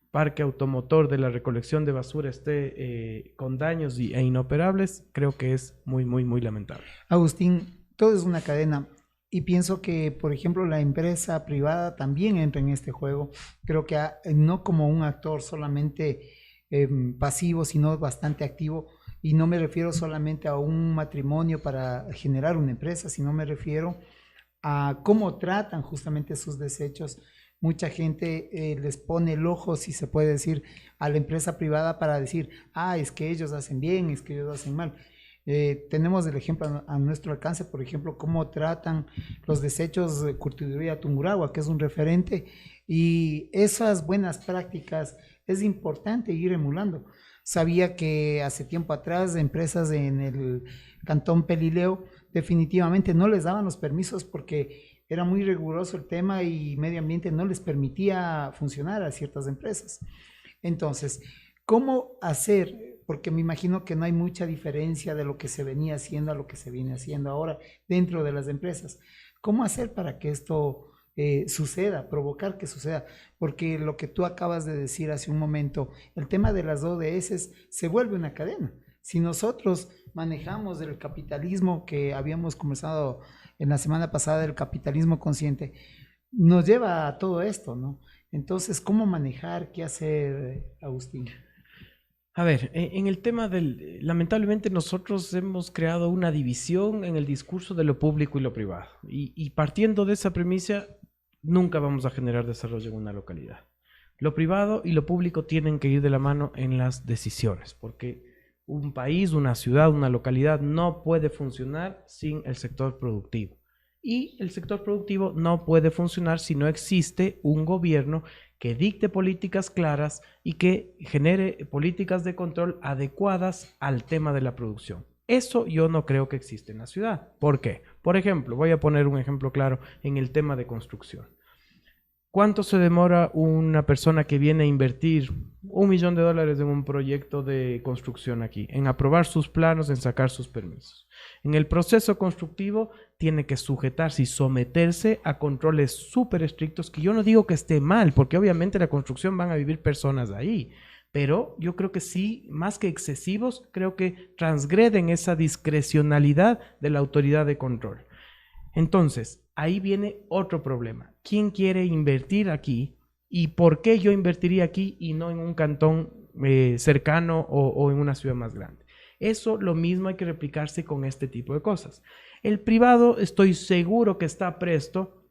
parque automotor de la recolección de basura esté con daños e inoperables, creo que es muy, muy, muy lamentable. Agustín, todo es una cadena y pienso que, por ejemplo, la empresa privada también entra en este juego. Creo que no como un actor solamente pasivo, sino bastante activo. Y no me refiero solamente a un matrimonio para generar una empresa, sino me refiero a cómo tratan justamente sus desechos. Mucha gente les pone el ojo, si se puede decir, a la empresa privada para decir, es que ellos hacen bien, es que ellos hacen mal. Tenemos el ejemplo a nuestro alcance, por ejemplo, cómo tratan los desechos de Curtiduría Tungurahua, que es un referente, y esas buenas prácticas es importante ir emulando. Sabía que hace tiempo atrás empresas en el cantón Pelileo definitivamente no les daban los permisos porque era muy riguroso el tema y medio ambiente no les permitía funcionar a ciertas empresas. Entonces, ¿cómo hacer? Porque me imagino que no hay mucha diferencia de lo que se venía haciendo a lo que se viene haciendo ahora dentro de las empresas. ¿Cómo hacer para que esto suceda, provocar que suceda? Porque lo que tú acabas de decir hace un momento, el tema de las ODS se vuelve una cadena. Si nosotros manejamos el capitalismo que habíamos conversado en la semana pasada, el capitalismo consciente, nos lleva a todo esto, ¿no? Entonces, ¿cómo manejar? ¿Qué hacer, Agustín? A ver, en el tema lamentablemente nosotros hemos creado una división en el discurso de lo público y lo privado. Y partiendo de esa premisa, nunca vamos a generar desarrollo en una localidad. Lo privado y lo público tienen que ir de la mano en las decisiones, porque un país, una ciudad, una localidad no puede funcionar sin el sector productivo. Y el sector productivo no puede funcionar si no existe un gobierno que dicte políticas claras y que genere políticas de control adecuadas al tema de la producción. Eso yo no creo que existe en la ciudad. ¿Por qué? Por ejemplo, voy a poner un ejemplo claro en el tema de construcción. ¿Cuánto se demora una persona que viene a invertir $1 millón en un proyecto de construcción aquí? En aprobar sus planos, en sacar sus permisos. En el proceso constructivo tiene que sujetarse y someterse a controles súper estrictos, que yo no digo que esté mal, porque obviamente la construcción van a vivir personas ahí. Pero yo creo que sí, más que excesivos, creo que transgreden esa discrecionalidad de la autoridad de control. Entonces, ahí viene otro problema. ¿Quién quiere invertir aquí? ¿Y por qué yo invertiría aquí y no en un cantón cercano o en una ciudad más grande? Eso lo mismo hay que replicarse con este tipo de cosas. El privado estoy seguro que está presto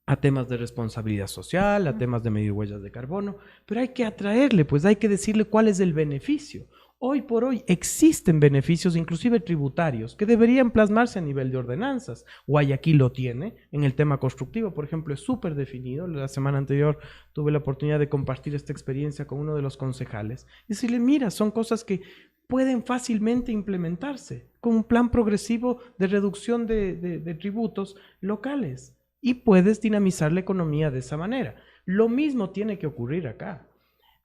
a temas de responsabilidad social, a temas de medir huellas de carbono, pero hay que atraerle, pues hay que decirle cuál es el beneficio. Hoy por hoy existen beneficios, inclusive tributarios, que deberían plasmarse a nivel de ordenanzas. Guayaquil lo tiene en el tema constructivo, por ejemplo, es súper definido. La semana anterior tuve la oportunidad de compartir esta experiencia con uno de los concejales y decirle, mira, son cosas que pueden fácilmente implementarse con un plan progresivo de reducción de tributos locales y puedes dinamizar la economía de esa manera. Lo mismo tiene que ocurrir acá.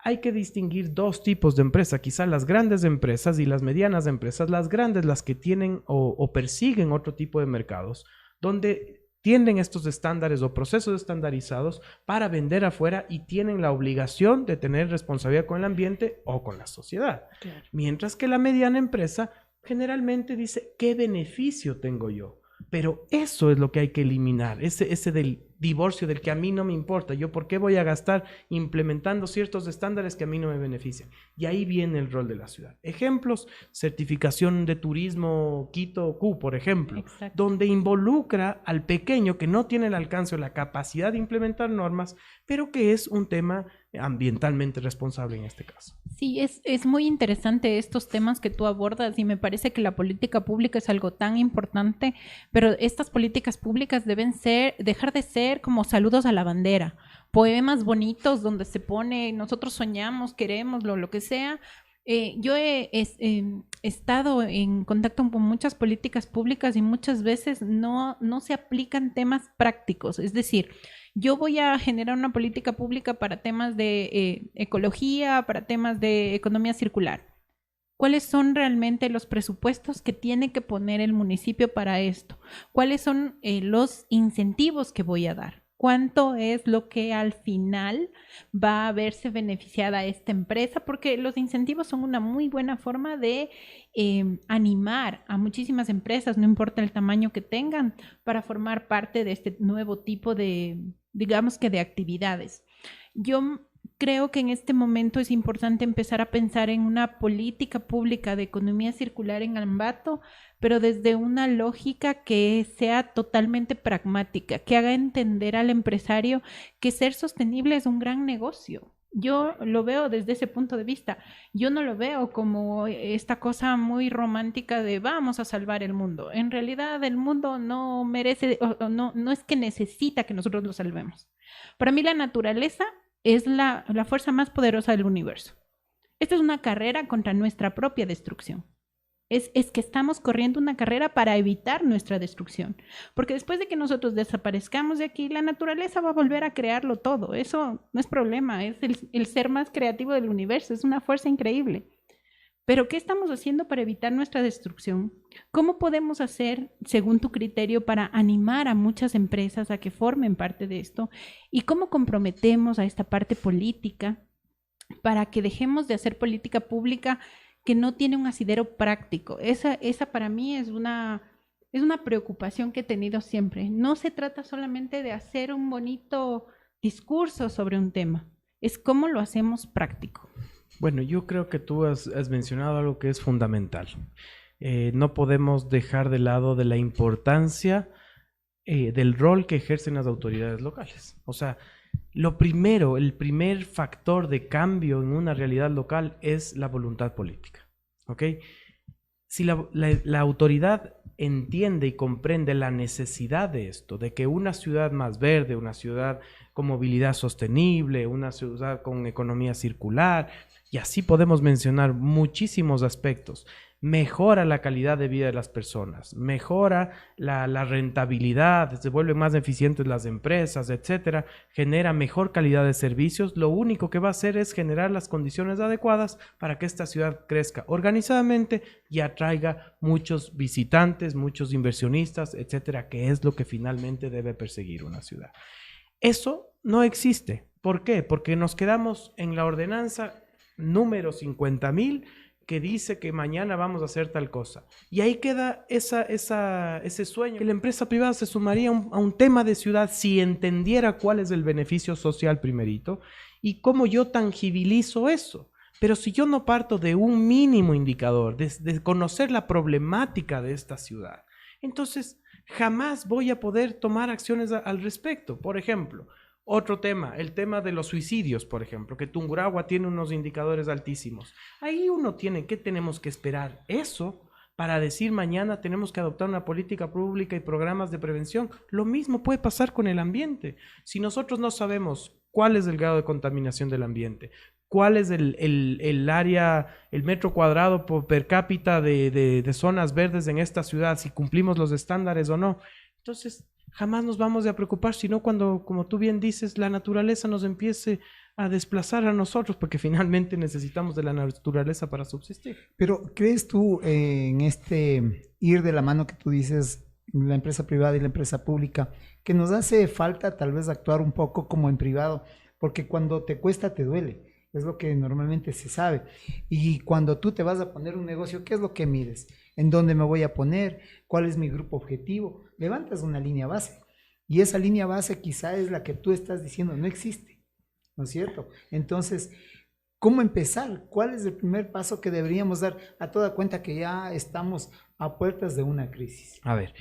Hay que distinguir dos tipos de empresas, quizás las grandes empresas y las medianas empresas. Las grandes, las que tienen o persiguen otro tipo de mercados, donde tienen estos estándares o procesos estandarizados para vender afuera y tienen la obligación de tener responsabilidad con el ambiente o con la sociedad. Claro. Mientras que la mediana empresa generalmente dice, ¿qué beneficio tengo yo? Pero eso es lo que hay que eliminar, ese del divorcio del que a mí no me importa. Yo, ¿por qué voy a gastar implementando ciertos estándares que a mí no me benefician? Y ahí viene el rol de la ciudad. Ejemplos, certificación de turismo Quito Q, por ejemplo. Exacto. Donde involucra al pequeño que no tiene el alcance o la capacidad de implementar normas, pero que es un tema ambientalmente responsable en este caso. Sí, es muy interesante estos temas que tú abordas y me parece que la política pública es algo tan importante, pero estas políticas públicas deben dejar de ser como saludos a la bandera, poemas bonitos donde se pone, nosotros soñamos, queremos, lo que sea. Yo he estado en contacto con muchas políticas públicas y muchas veces no se aplican temas prácticos, es decir, yo voy a generar una política pública para temas de ecología, para temas de economía circular. ¿Cuáles son realmente los presupuestos que tiene que poner el municipio para esto? ¿Cuáles son los incentivos que voy a dar? ¿Cuánto es lo que al final va a verse beneficiada esta empresa? Porque los incentivos son una muy buena forma de animar a muchísimas empresas, no importa el tamaño que tengan, para formar parte de este nuevo tipo de, digamos que de actividades. Yo creo que en este momento es importante empezar a pensar en una política pública de economía circular en Ambato, pero desde una lógica que sea totalmente pragmática, que haga entender al empresario que ser sostenible es un gran negocio. Yo lo veo desde ese punto de vista. Yo no lo veo como esta cosa muy romántica de vamos a salvar el mundo. En realidad el mundo no merece, o no es que necesita que nosotros lo salvemos. Para mí la naturaleza es la fuerza más poderosa del universo. Esta es una carrera contra nuestra propia destrucción. Es que estamos corriendo una carrera para evitar nuestra destrucción. Porque después de que nosotros desaparezcamos de aquí, la naturaleza va a volver a crearlo todo. Eso no es problema, es el ser más creativo del universo, es una fuerza increíble. Pero ¿qué estamos haciendo para evitar nuestra destrucción? ¿Cómo podemos hacer, según tu criterio, para animar a muchas empresas a que formen parte de esto? ¿Y cómo comprometemos a esta parte política para que dejemos de hacer política pública que no tiene un asidero práctico? Esa para mí es una preocupación que he tenido siempre. No se trata solamente de hacer un bonito discurso sobre un tema, es cómo lo hacemos práctico. Bueno, yo creo que tú has mencionado algo que es fundamental. No podemos dejar de lado de la importancia del rol que ejercen las autoridades locales. O sea, lo primero, el primer factor de cambio en una realidad local es la voluntad política. ¿Ok? Si la autoridad entiende y comprende la necesidad de esto, de que una ciudad más verde, una ciudad con movilidad sostenible, una ciudad con economía circular, y así podemos mencionar muchísimos aspectos, mejora la calidad de vida de las personas, mejora la rentabilidad, se vuelven más eficientes las empresas, etcétera, genera mejor calidad de servicios. Lo único que va a hacer es generar las condiciones adecuadas para que esta ciudad crezca organizadamente y atraiga muchos visitantes, muchos inversionistas, etcétera, que es lo que finalmente debe perseguir una ciudad. Eso no existe. ¿Por qué? Porque nos quedamos en la ordenanza número 50.000 que dice que mañana vamos a hacer tal cosa. Y ahí queda ese sueño. Que la empresa privada se sumaría a un tema de ciudad si entendiera cuál es el beneficio social primerito y cómo yo tangibilizo eso. Pero si yo no parto de un mínimo indicador, de conocer la problemática de esta ciudad, entonces jamás voy a poder tomar acciones al respecto. Por ejemplo, otro tema, el tema de los suicidios, por ejemplo, que Tungurahua tiene unos indicadores altísimos. Ahí ¿qué tenemos que esperar? Eso para decir mañana tenemos que adoptar una política pública y programas de prevención. Lo mismo puede pasar con el ambiente. Si nosotros no sabemos cuál es el grado de contaminación del ambiente, cuál es el área, el metro cuadrado per cápita de zonas verdes en esta ciudad, si cumplimos los estándares o no, entonces jamás nos vamos a preocupar, sino cuando, como tú bien dices, la naturaleza nos empiece a desplazar a nosotros, porque finalmente necesitamos de la naturaleza para subsistir. Pero, ¿crees tú en este ir de la mano que tú dices, la empresa privada y la empresa pública, que nos hace falta tal vez actuar un poco como en privado? Porque cuando te cuesta, te duele. Es lo que normalmente se sabe. Y cuando tú te vas a poner un negocio, ¿qué es lo que mides? ¿En dónde me voy a poner? ¿Cuál es mi grupo objetivo? Levantas una línea base. Y esa línea base quizá es la que tú estás diciendo, no existe. ¿No es cierto? Entonces, ¿cómo empezar? ¿Cuál es el primer paso que deberíamos dar a toda cuenta que ya estamos a puertas de una crisis? A ver,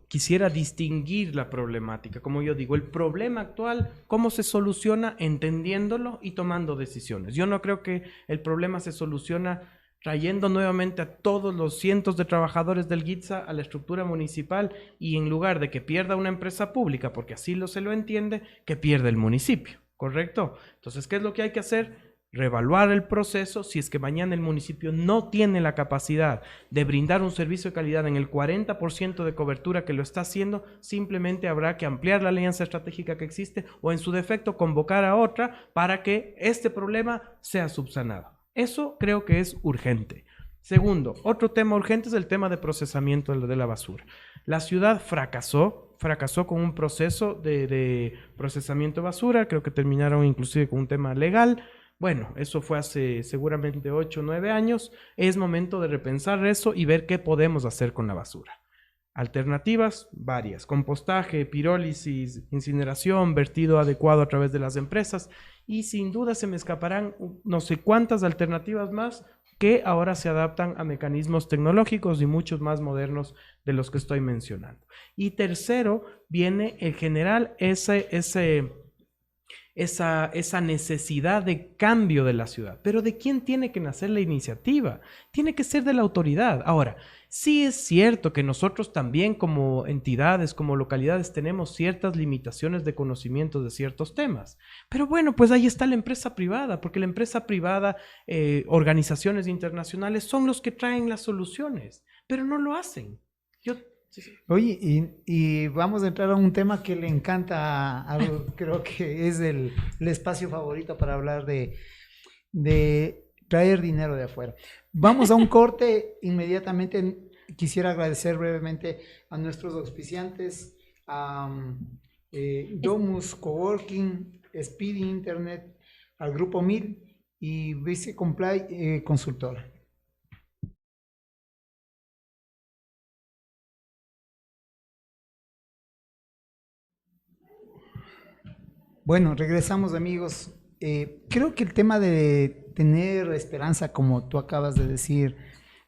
quisiera distinguir la problemática. Como yo digo, el problema actual, ¿cómo se soluciona? Entendiéndolo y tomando decisiones. Yo no creo que el problema se soluciona trayendo nuevamente a todos los cientos de trabajadores del GITSA a la estructura municipal y en lugar de que pierda una empresa pública, porque así se lo entiende, que pierda el municipio, ¿correcto? Entonces, ¿qué es lo que hay que hacer? Reevaluar el proceso. Si es que mañana el municipio no tiene la capacidad de brindar un servicio de calidad en el 40% de cobertura que lo está haciendo, simplemente habrá que ampliar la alianza estratégica que existe o en su defecto convocar a otra para que este problema sea subsanado. Eso creo que es urgente. Segundo, otro tema urgente es el tema de procesamiento de la basura. La ciudad fracasó con un proceso de procesamiento de basura, creo que terminaron inclusive con un tema legal. Bueno, eso fue hace seguramente 8 o 9 años. Es momento de repensar eso y ver qué podemos hacer con la basura. Alternativas varias: compostaje, pirólisis, incineración, vertido adecuado a través de las empresas, y sin duda se me escaparán no sé cuántas alternativas más que ahora se adaptan a mecanismos tecnológicos y muchos más modernos de los que estoy mencionando. Y tercero, viene en general esa necesidad de cambio de la ciudad. Pero ¿de quién tiene que nacer la iniciativa? Tiene que ser de la autoridad. Ahora, sí es cierto que nosotros también como entidades, como localidades, tenemos ciertas limitaciones de conocimiento de ciertos temas. Pero bueno, pues ahí está la empresa privada, porque la empresa privada, organizaciones internacionales son los que traen las soluciones, pero no lo hacen. Sí. Oye, y vamos a entrar a un tema que le encanta creo que es el espacio favorito para hablar de traer dinero de afuera. Vamos a un corte inmediatamente. Quisiera agradecer brevemente a nuestros auspiciantes, a Domus Coworking, Speedy Internet, al Grupo 1000 y BC Comply Consultora. Bueno, regresamos, amigos. Creo que el tema de tener esperanza, como tú acabas de decir,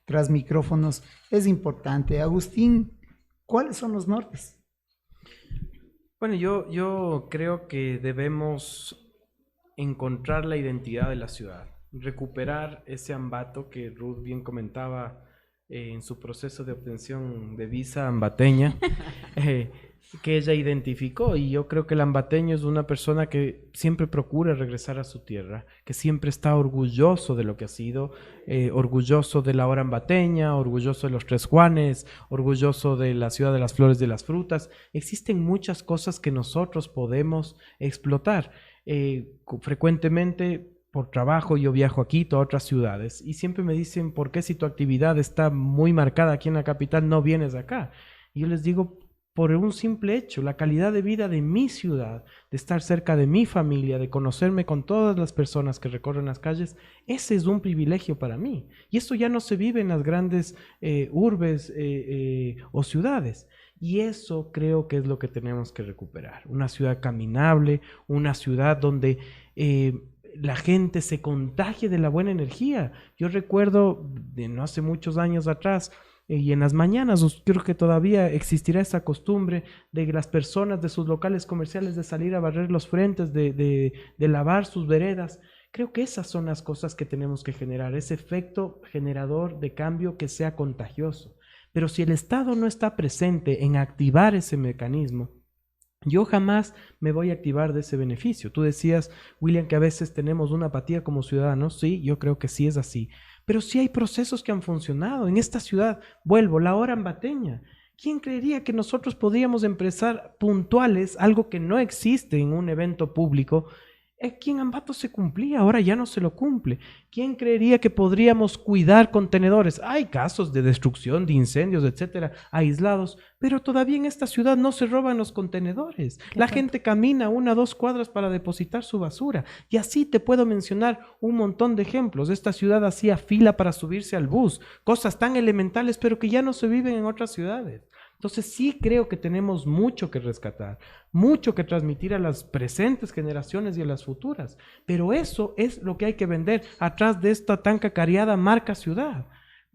tras micrófonos, es importante. Agustín, ¿cuáles son los nortes? Bueno, yo creo que debemos encontrar la identidad de la ciudad, recuperar ese Ambato que Ruth bien comentaba en su proceso de obtención de visa ambateña, que ella identificó. Y yo creo que el ambateño es una persona que siempre procura regresar a su tierra, que siempre está orgulloso de lo que ha sido, orgulloso de la hora ambateña, orgulloso de los Tres Juanes, orgulloso de la ciudad de las flores, de las frutas. Existen muchas cosas que nosotros podemos explotar. Frecuentemente por trabajo yo viajo a Quito, a otras ciudades, y siempre me dicen: ¿por qué, si tu actividad está muy marcada aquí en la capital, no vienes acá? Y yo les digo: por un simple hecho, la calidad de vida de mi ciudad, de estar cerca de mi familia, de conocerme con todas las personas que recorren las calles, ese es un privilegio para mí. Y eso ya no se vive en las grandes urbes o ciudades. Y eso creo que es lo que tenemos que recuperar. Una ciudad caminable, una ciudad donde la gente se contagie de la buena energía. Yo recuerdo de no hace muchos años atrás, y en las mañanas creo que todavía existirá esa costumbre de las personas de sus locales comerciales de salir a barrer los frentes, de lavar sus veredas. Creo que esas son las cosas que tenemos que generar, ese efecto generador de cambio que sea contagioso. Pero si el Estado no está presente en activar ese mecanismo, yo jamás me voy a activar de ese beneficio. Tú decías, William, que a veces tenemos una apatía como ciudadanos. Sí, yo creo que sí es así. Pero sí hay procesos que han funcionado. En esta ciudad, vuelvo, la hora ambateña. ¿Quién creería que nosotros podríamos empezar puntuales, algo que no existe en un evento público? Aquí en Ambato se cumplía, ahora ya no se lo cumple. ¿Quién creería que podríamos cuidar contenedores? Hay casos de destrucción, de incendios, etcétera, aislados, pero todavía en esta ciudad no se roban los contenedores. La gente camina 1 o 2 cuadras para depositar su basura. Y así te puedo mencionar un montón de ejemplos. Esta ciudad hacía fila para subirse al bus, cosas tan elementales, pero que ya no se viven en otras ciudades. Entonces sí creo que tenemos mucho que rescatar, mucho que transmitir a las presentes generaciones y a las futuras, pero eso es lo que hay que vender atrás de esta tan cacareada marca ciudad.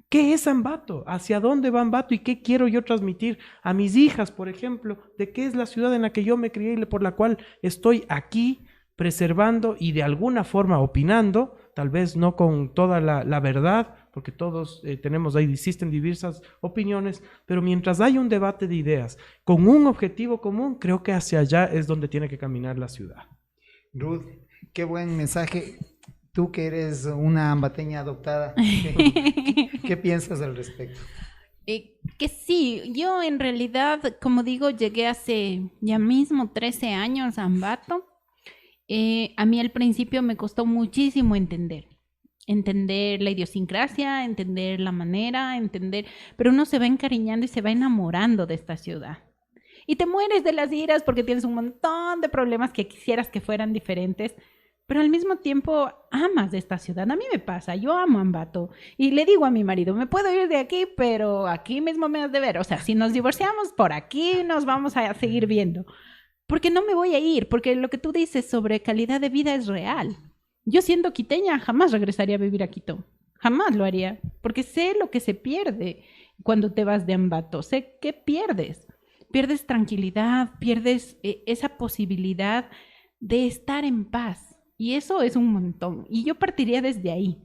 ¿Qué es Ambato? ¿Hacia dónde va Ambato? ¿Y qué quiero yo transmitir a mis hijas, por ejemplo, de qué es la ciudad en la que yo me crié y por la cual estoy aquí preservando y de alguna forma opinando, tal vez no con toda la verdad, porque todos tenemos ahí, existen diversas opiniones, pero mientras hay un debate de ideas con un objetivo común, creo que hacia allá es donde tiene que caminar la ciudad. Ruth, qué buen mensaje. Tú que eres una ambateña adoptada, ¿qué piensas al respecto? Que sí, yo en realidad, como digo, llegué hace ya mismo 13 años a Ambato. A mí al principio me costó muchísimo entender. entender la idiosincrasia, entender la manera, pero uno se va encariñando y se va enamorando de esta ciudad. Y te mueres de las iras porque tienes un montón de problemas que quisieras que fueran diferentes, pero al mismo tiempo amas de esta ciudad. A mí me pasa, yo amo Ambato y le digo a mi marido, me puedo ir de aquí, pero aquí mismo me has de ver. O sea, si nos divorciamos, por aquí nos vamos a seguir viendo. Porque no me voy a ir, porque lo que tú dices sobre calidad de vida es real. Yo siendo quiteña jamás regresaría a vivir a Quito. Jamás lo haría, porque sé lo que se pierde cuando te vas de Ambato. Sé qué pierdes. Pierdes tranquilidad, pierdes esa posibilidad de estar en paz. Y eso es un montón. Y yo partiría desde ahí,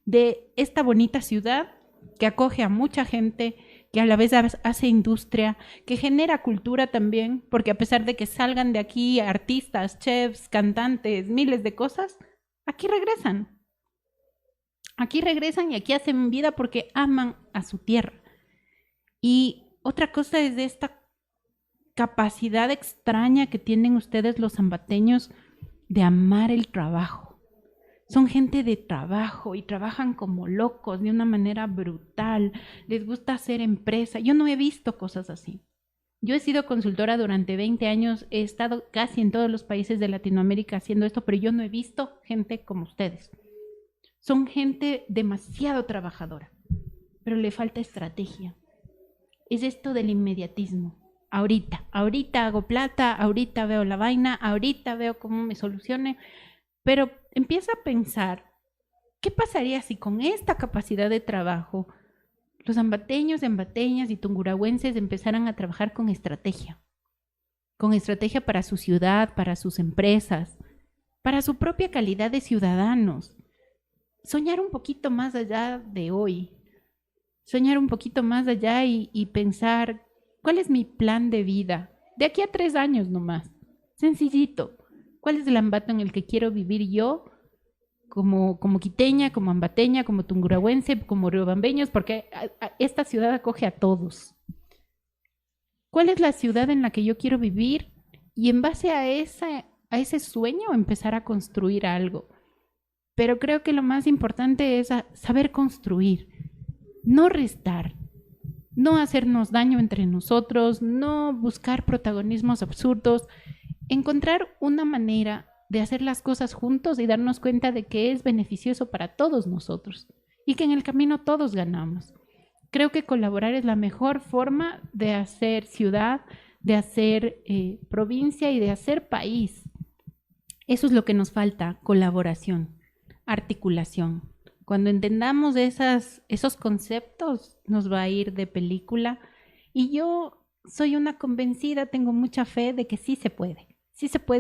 de esta bonita ciudad que acoge a mucha gente, que a la vez hace industria, que genera cultura también, porque a pesar de que salgan de aquí artistas, chefs, cantantes, miles de cosas, aquí regresan. Aquí regresan y aquí hacen vida porque aman a su tierra. Y otra cosa es de esta capacidad extraña que tienen ustedes los ambateños de amar el trabajo. Son gente de trabajo y trabajan como locos de una manera brutal. Les gusta hacer empresa. Yo no he visto cosas así. Yo he sido consultora durante 20 años. He estado casi en todos los países de Latinoamérica haciendo esto, pero yo no he visto gente como ustedes. Son gente demasiado trabajadora, pero le falta estrategia. Es esto del inmediatismo. Ahorita hago plata, ahorita veo la vaina, ahorita veo cómo me solucione, pero empieza a pensar, ¿qué pasaría si con esta capacidad de trabajo los ambateños, ambateñas y tungurahüenses empezaran a trabajar con estrategia para su ciudad, para sus empresas, para su propia calidad de ciudadanos? Soñar un poquito más allá de hoy, soñar un poquito más allá y pensar, ¿cuál es mi plan de vida? De aquí a 3 años nomás. Sencillito. ¿Cuál es el Ambato en el que quiero vivir yo? Como quiteña, como ambateña, como tungurahüense, como riobambeños, porque esta ciudad acoge a todos. ¿Cuál es la ciudad en la que yo quiero vivir? Y en base a ese sueño empezar a construir algo. Pero creo que lo más importante es saber construir, no restar. No hacernos daño entre nosotros, no buscar protagonismos absurdos, encontrar una manera de hacer las cosas juntos y darnos cuenta de que es beneficioso para todos nosotros y que en el camino todos ganamos. Creo que colaborar es la mejor forma de hacer ciudad, de hacer provincia y de hacer país. Eso es lo que nos falta, colaboración, articulación. Cuando entendamos esos conceptos, nos va a ir de película. Y yo soy una convencida, tengo mucha fe de que sí se puede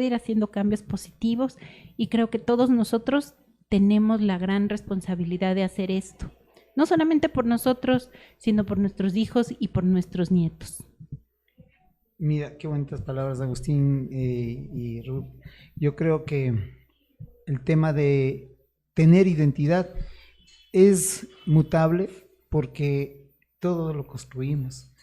ir haciendo cambios positivos y creo que todos nosotros tenemos la gran responsabilidad de hacer esto. No solamente por nosotros, sino por nuestros hijos y por nuestros nietos. Mira, qué bonitas palabras, Agustín y Ruth. Yo creo que el tema de tener identidad es mutable porque todo lo construimos.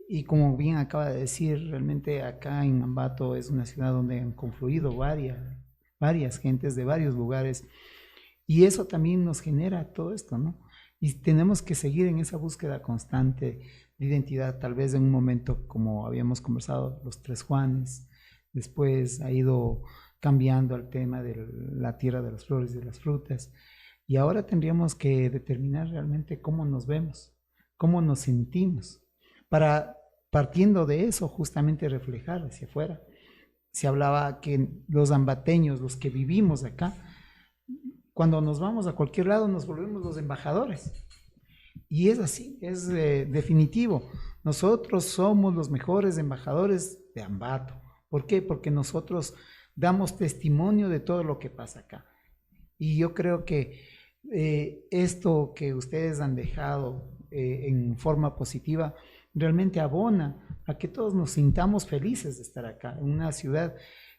Y como bien acaba de decir, realmente acá en Ambato es una ciudad donde han confluido varias gentes de varios lugares. Y eso también nos genera todo esto, ¿no? Y tenemos que seguir en esa búsqueda constante de identidad. Tal vez en un momento, como habíamos conversado, los 3 Juanes, después ha ido cambiando el tema de la tierra de las flores y de las frutas. Y ahora tendríamos que determinar realmente cómo nos vemos, cómo nos sentimos, para, partiendo de eso, justamente reflejar hacia afuera. Se hablaba que los ambateños, los que vivimos acá, cuando nos vamos a cualquier lado nos volvemos los embajadores. Y es así, es definitivo. Nosotros somos los mejores embajadores de Ambato. ¿Por qué? Porque nosotros damos testimonio de todo lo que pasa acá. Y yo creo que esto que ustedes han dejado en forma positiva realmente abona a que todos nos sintamos felices de estar acá, en una ciudad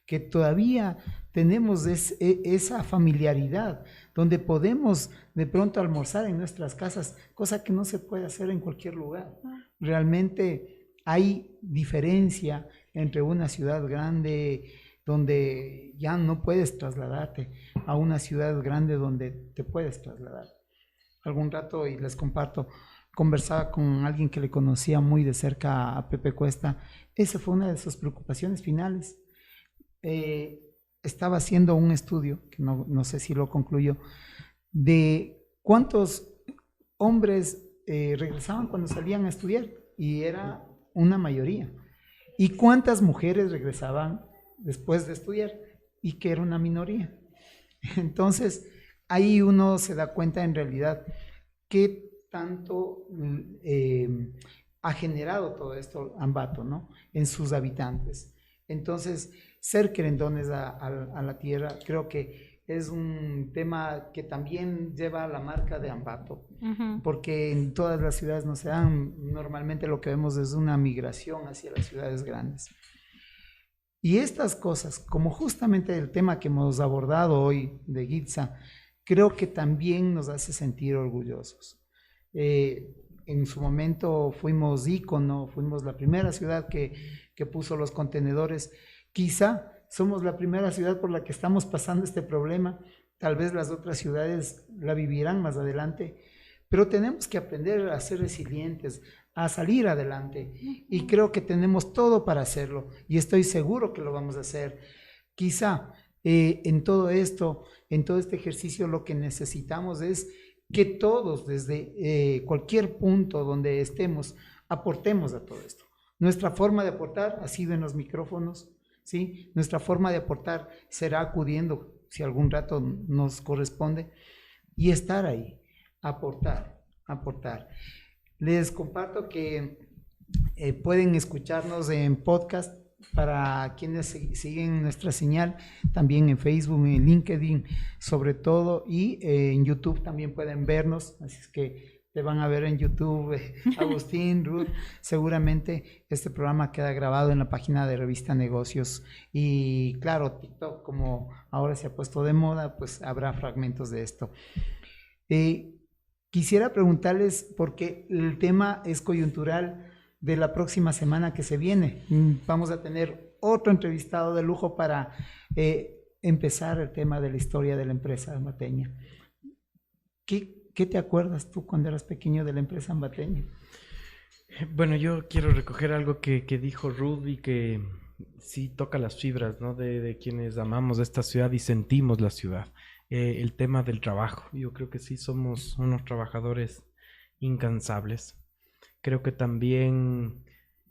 que todavía tenemos esa familiaridad, donde podemos de pronto almorzar en nuestras casas, cosa que no se puede hacer en cualquier lugar. Realmente hay diferencia entre una ciudad grande donde ya no puedes trasladarte a una ciudad grande donde te puedes trasladar. Algún rato, y les comparto, conversaba con alguien que le conocía muy de cerca a Pepe Cuesta. Esa fue una de sus preocupaciones finales. Estaba haciendo un estudio, que no sé si lo concluyó, de cuántos hombres regresaban cuando salían a estudiar, y era una mayoría. Y cuántas mujeres regresaban después de estudiar, y que era una minoría. Entonces, ahí uno se da cuenta en realidad qué tanto ha generado todo esto Ambato, ¿no? En sus habitantes. Entonces, ser querendones a la tierra, creo que es un tema que también lleva la marca de Ambato, porque en todas las ciudades no se dan, normalmente lo que vemos es una migración hacia las ciudades grandes. Y estas cosas, como justamente el tema que hemos abordado hoy de GITSA, creo que también nos hace sentir orgullosos. En su momento fuimos ícono, fuimos la primera ciudad que puso los contenedores. Quizá somos la primera ciudad por la que estamos pasando este problema. Tal vez las otras ciudades la vivirán más adelante, pero tenemos que aprender a ser resilientes, a salir adelante, y creo que tenemos todo para hacerlo, y estoy seguro que lo vamos a hacer. Quizá en todo esto, en todo este ejercicio, lo que necesitamos es que todos, desde cualquier punto donde estemos, aportemos a todo esto. Nuestra forma de aportar ha sido en los micrófonos, ¿sí? Nuestra forma de aportar será acudiendo, si algún rato nos corresponde, y estar ahí, aportar. Les comparto que pueden escucharnos en podcast para quienes siguen nuestra señal, también en Facebook, en LinkedIn sobre todo, y en YouTube también pueden vernos, así es que te van a ver en YouTube, Agustín, Ruth. Seguramente este programa queda grabado en la página de Revista Negocios, y claro, TikTok, como ahora se ha puesto de moda, pues habrá fragmentos de esto. Quisiera preguntarles, porque el tema es coyuntural, de la próxima semana que se viene. Vamos a tener otro entrevistado de lujo para empezar el tema de la historia de la empresa ambateña. ¿Qué te acuerdas tú cuando eras pequeño de la empresa ambateña? Bueno, yo quiero recoger algo que dijo Ruth y que sí toca las fibras, ¿no? De quienes amamos esta ciudad y sentimos la ciudad. El tema del trabajo. Yo creo que sí somos unos trabajadores incansables. Creo que también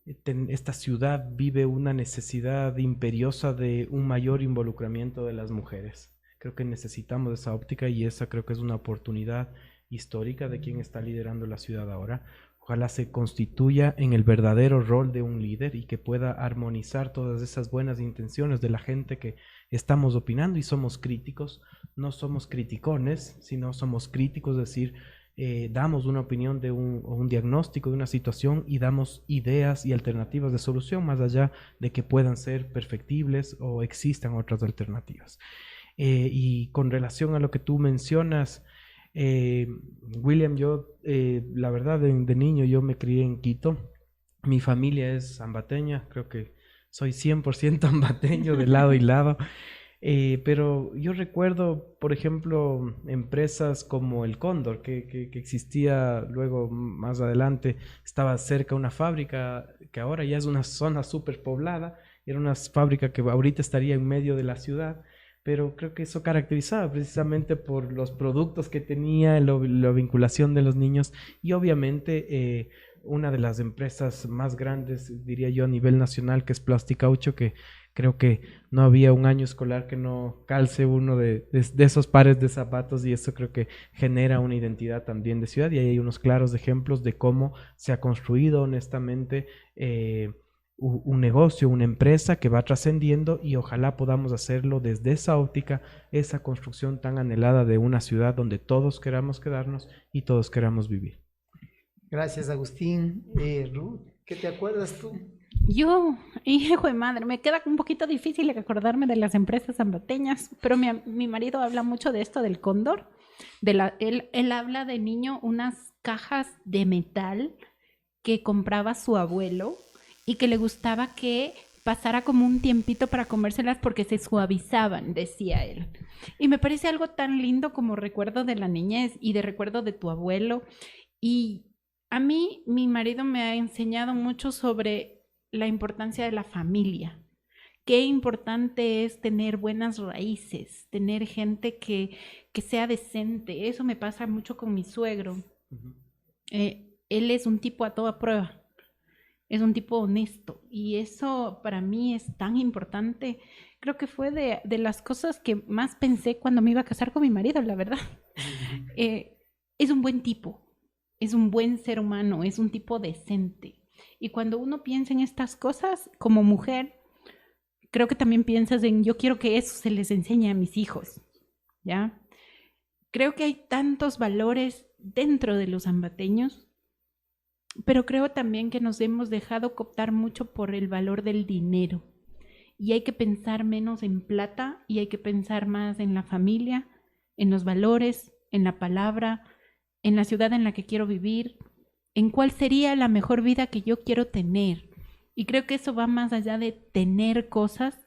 esta ciudad vive una necesidad imperiosa de un mayor involucramiento de las mujeres. Creo que necesitamos esa óptica, y esa creo que es una oportunidad histórica de quien está liderando la ciudad ahora. Ojalá se constituya en el verdadero rol de un líder y que pueda armonizar todas esas buenas intenciones de la gente que estamos opinando y somos críticos. No somos criticones, sino somos críticos, es decir, damos una opinión de un diagnóstico de una situación y damos ideas y alternativas de solución, más allá de que puedan ser perfectibles o existan otras alternativas. Y con relación a lo que tú mencionas, William, yo la verdad de niño yo me crié en Quito. Mi familia es ambateña, creo que soy 100% ambateño de lado y lado. Pero yo recuerdo, por ejemplo, empresas como el Cóndor, que existía luego más adelante, estaba cerca una fábrica que ahora ya es una zona súper poblada, era una fábrica que ahorita estaría en medio de la ciudad, pero creo que eso caracterizaba precisamente por los productos que tenía, la vinculación de los niños, y obviamente una de las empresas más grandes, diría yo, a nivel nacional, que es Plasticaucho, que creo que no había un año escolar que no calce uno de esos pares de zapatos, y eso creo que genera una identidad también de ciudad, y ahí hay unos claros ejemplos de cómo se ha construido honestamente un negocio, una empresa que va trascendiendo, y ojalá podamos hacerlo desde esa óptica, esa construcción tan anhelada de una ciudad donde todos queramos quedarnos y todos queramos vivir. Gracias, Agustín. Ruth, ¿qué te acuerdas tú? Yo, hijo de madre, me queda un poquito difícil acordarme de las empresas ambateñas, pero mi marido habla mucho de esto del Cóndor. Él habla de niño unas cajas de metal que compraba su abuelo y que le gustaba que pasara como un tiempito para comérselas porque se suavizaban, decía él. Y me parece algo tan lindo como recuerdo de la niñez y de recuerdo de tu abuelo. Y a mí, mi marido me ha enseñado mucho sobre la importancia de la familia. Qué importante es tener buenas raíces, tener gente que sea decente. Eso me pasa mucho con mi suegro. Él es un tipo a toda prueba. Es un tipo honesto y eso para mí es tan importante. Creo que fue de las cosas que más pensé cuando me iba a casar con mi marido, la verdad. Es un buen tipo, es un buen ser humano, es un tipo decente. Y cuando uno piensa en estas cosas como mujer, creo que también piensas en yo quiero que eso se les enseñe a mis hijos, ¿ya? Creo que hay tantos valores dentro de los ambateños, pero creo también que nos hemos dejado cooptar mucho por el valor del dinero. Y hay que pensar menos en plata y hay que pensar más en la familia, en los valores, en la palabra, en la ciudad en la que quiero vivir, en cuál sería la mejor vida que yo quiero tener. Y creo que eso va más allá de tener cosas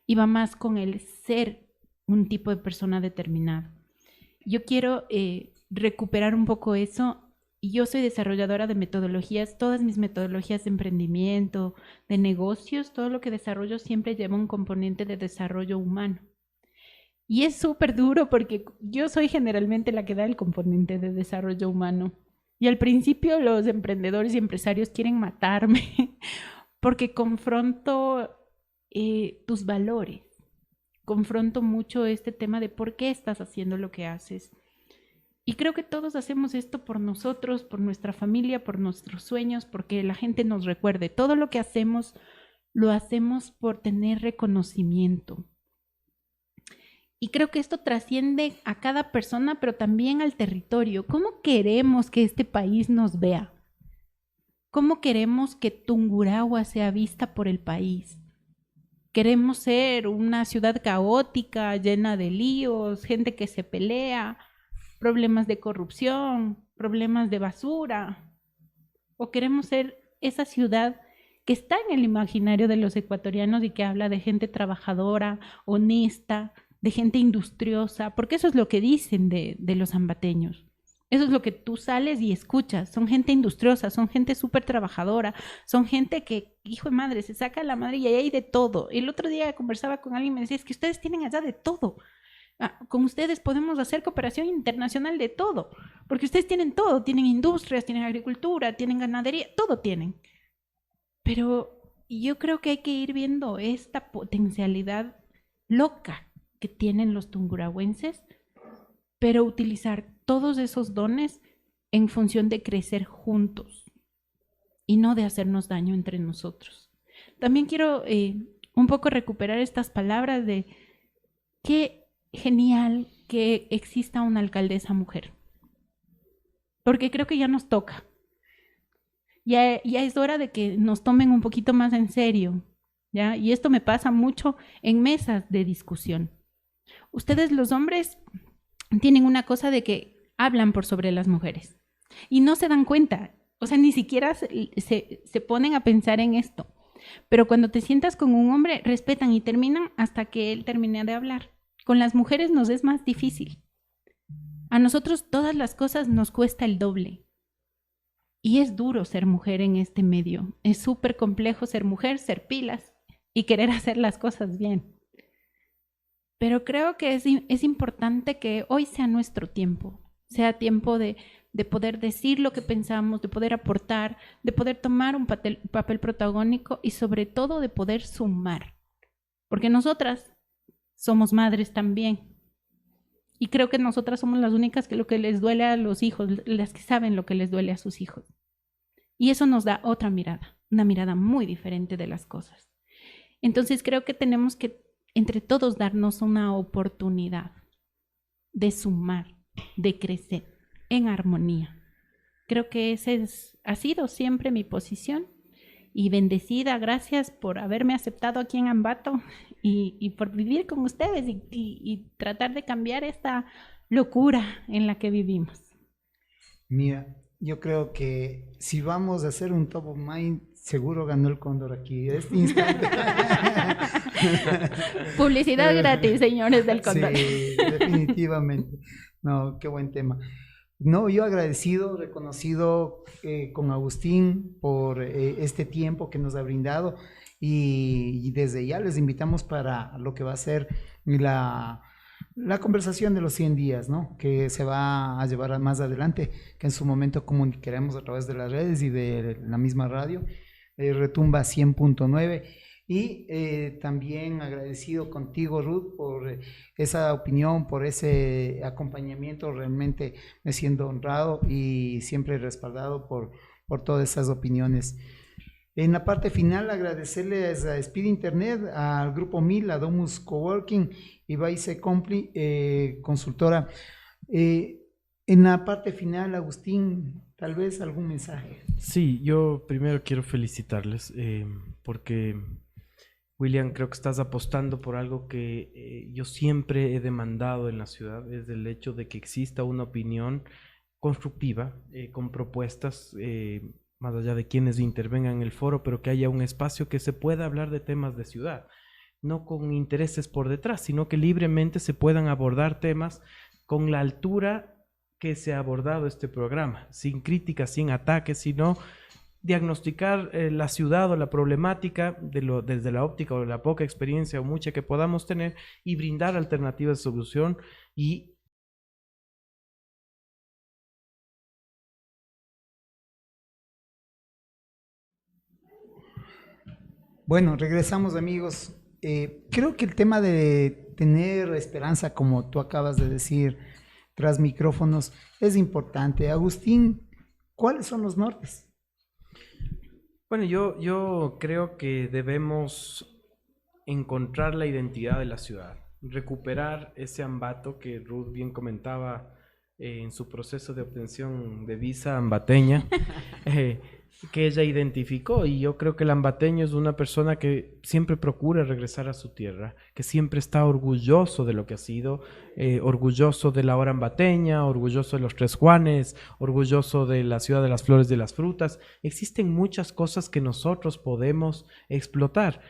y va más con el ser un tipo de persona determinada. Yo quiero recuperar un poco eso. Y yo soy desarrolladora de metodologías, todas mis metodologías de emprendimiento, de negocios, todo lo que desarrollo siempre lleva un componente de desarrollo humano. Y es súper duro porque yo soy generalmente la que da el componente de desarrollo humano. Y al principio los emprendedores y empresarios quieren matarme porque confronto tus valores, confronto mucho este tema de por qué estás haciendo lo que haces. Y creo que todos hacemos esto por nosotros, por nuestra familia, por nuestros sueños, porque la gente nos recuerde. Todo lo que hacemos, lo hacemos por tener reconocimiento. Y creo que esto trasciende a cada persona, pero también al territorio. ¿Cómo queremos que este país nos vea? ¿Cómo queremos que Tungurahua sea vista por el país? ¿Queremos ser una ciudad caótica, llena de líos, gente que se pelea, problemas de corrupción, problemas de basura? ¿O queremos ser esa ciudad que está en el imaginario de los ecuatorianos y que habla de gente trabajadora, honesta, de gente industriosa? Porque eso es lo que dicen de los ambateños. Eso es lo que tú sales y escuchas. Son gente industriosa, son gente súper trabajadora, son gente que, hijo de madre, se saca la madre y ahí hay de todo. El otro día conversaba con alguien y me decía, es que ustedes tienen allá de todo. Con ustedes podemos hacer cooperación internacional de todo, porque ustedes tienen todo, tienen industrias, tienen agricultura, tienen ganadería, todo tienen. Pero yo creo que hay que ir viendo esta potencialidad loca que tienen los tungurahuenses, pero utilizar todos esos dones en función de crecer juntos y no de hacernos daño entre nosotros. También quiero un poco recuperar estas palabras de que genial que exista una alcaldesa mujer, porque creo que ya nos toca. Ya es hora de que nos tomen un poquito más en serio, ¿ya? Y esto me pasa mucho en mesas de discusión. Ustedes los hombres tienen una cosa de que hablan por sobre las mujeres y no se dan cuenta, o sea, ni siquiera se ponen a pensar en esto. Pero cuando te sientas con un hombre, respetan y terminan hasta que él termine de hablar. Con las mujeres nos es más difícil. A nosotros todas las cosas nos cuesta el doble. Y es duro ser mujer en este medio. Es súper complejo ser mujer, ser pilas y querer hacer las cosas bien. Pero creo que es importante que hoy sea nuestro tiempo. Sea tiempo de poder decir lo que pensamos, de poder aportar, de poder tomar un papel protagónico y sobre todo de poder sumar. Porque nosotras somos madres también. Y creo que nosotras somos las únicas que lo que les duele a los hijos, las que saben lo que les duele a sus hijos. Y eso nos da otra mirada, una mirada muy diferente de las cosas. Entonces creo que tenemos que entre todos darnos una oportunidad de sumar, de crecer en armonía. Creo que esa ha sido siempre mi posición. Y bendecida, gracias por haberme aceptado aquí en Ambato y por vivir con ustedes y tratar de cambiar esta locura en la que vivimos. Mira, yo creo que si vamos a hacer un top of mind, Seguro ganó el cóndor aquí, este instante. Publicidad gratis, señores del cóndor. Sí, definitivamente. No, qué buen tema. No, yo agradecido, reconocido con Agustín por este tiempo que nos ha brindado y desde ya les invitamos para lo que va a ser la conversación de los 100 días, ¿no? Que se va a llevar más adelante, que en su momento comunicaremos a través de las redes y de la misma radio, Retumba 100.9. Y también agradecido contigo, Ruth, por esa opinión, por ese acompañamiento. Realmente me siento honrado y siempre respaldado por todas esas opiniones. En la parte final, agradecerles a Speed Internet, al Grupo 1000, a Domus Coworking y Vice Compli, consultora. En la parte final, Agustín, tal vez algún mensaje. Sí, yo primero quiero felicitarles porque, William, creo que estás apostando por algo que yo siempre he demandado en la ciudad, es el hecho de que exista una opinión constructiva, con propuestas, más allá de quienes intervengan en el foro, pero que haya un espacio que se pueda hablar de temas de ciudad, no con intereses por detrás, sino que libremente se puedan abordar temas con la altura que se ha abordado este programa, sin críticas, sin ataques, sino diagnosticar la ciudad o la problemática desde la óptica o la poca experiencia o mucha que podamos tener y brindar alternativas de solución y Bueno, regresamos, amigos. Creo que el tema de tener esperanza, como tú acabas de decir, tras micrófonos, es importante. Agustín, ¿cuáles son los nortes? Bueno, yo creo que debemos encontrar la identidad de la ciudad, recuperar ese ambato que Ruth bien comentaba en su proceso de obtención de visa ambateña, que ella identificó, y yo creo que el ambateño es una persona que siempre procura regresar a su tierra, que siempre está orgulloso de lo que ha sido, orgulloso de la hora ambateña, orgulloso de los Tres Juanes, orgulloso de la ciudad de las flores y de las frutas. Existen muchas cosas que nosotros podemos explotar.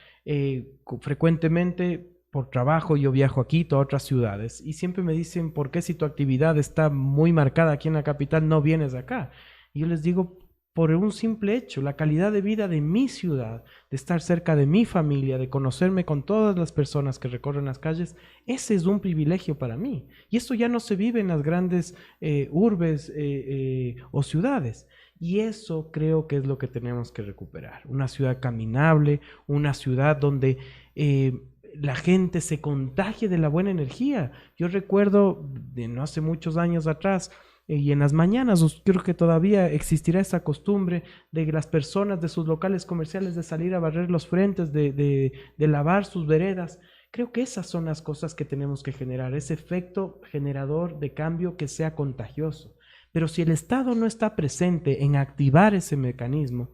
Frecuentemente por trabajo yo viajo a Quito, a otras ciudades, y siempre me dicen, ¿por qué si tu actividad está muy marcada aquí en la capital no vienes acá? Y yo les digo, por un simple hecho, la calidad de vida de mi ciudad, de estar cerca de mi familia, de conocerme con todas las personas que recorren las calles, ese es un privilegio para mí. Y eso ya no se vive en las grandes urbes o ciudades. Y eso creo que es lo que tenemos que recuperar. Una ciudad caminable, una ciudad donde la gente se contagie de la buena energía. Yo recuerdo de no hace muchos años atrás, y en las mañanas creo que todavía existirá esa costumbre de las personas de sus locales comerciales de salir a barrer los frentes, de lavar sus veredas. Creo que esas son las cosas que tenemos que generar, ese efecto generador de cambio que sea contagioso. Pero si el Estado no está presente en activar ese mecanismo,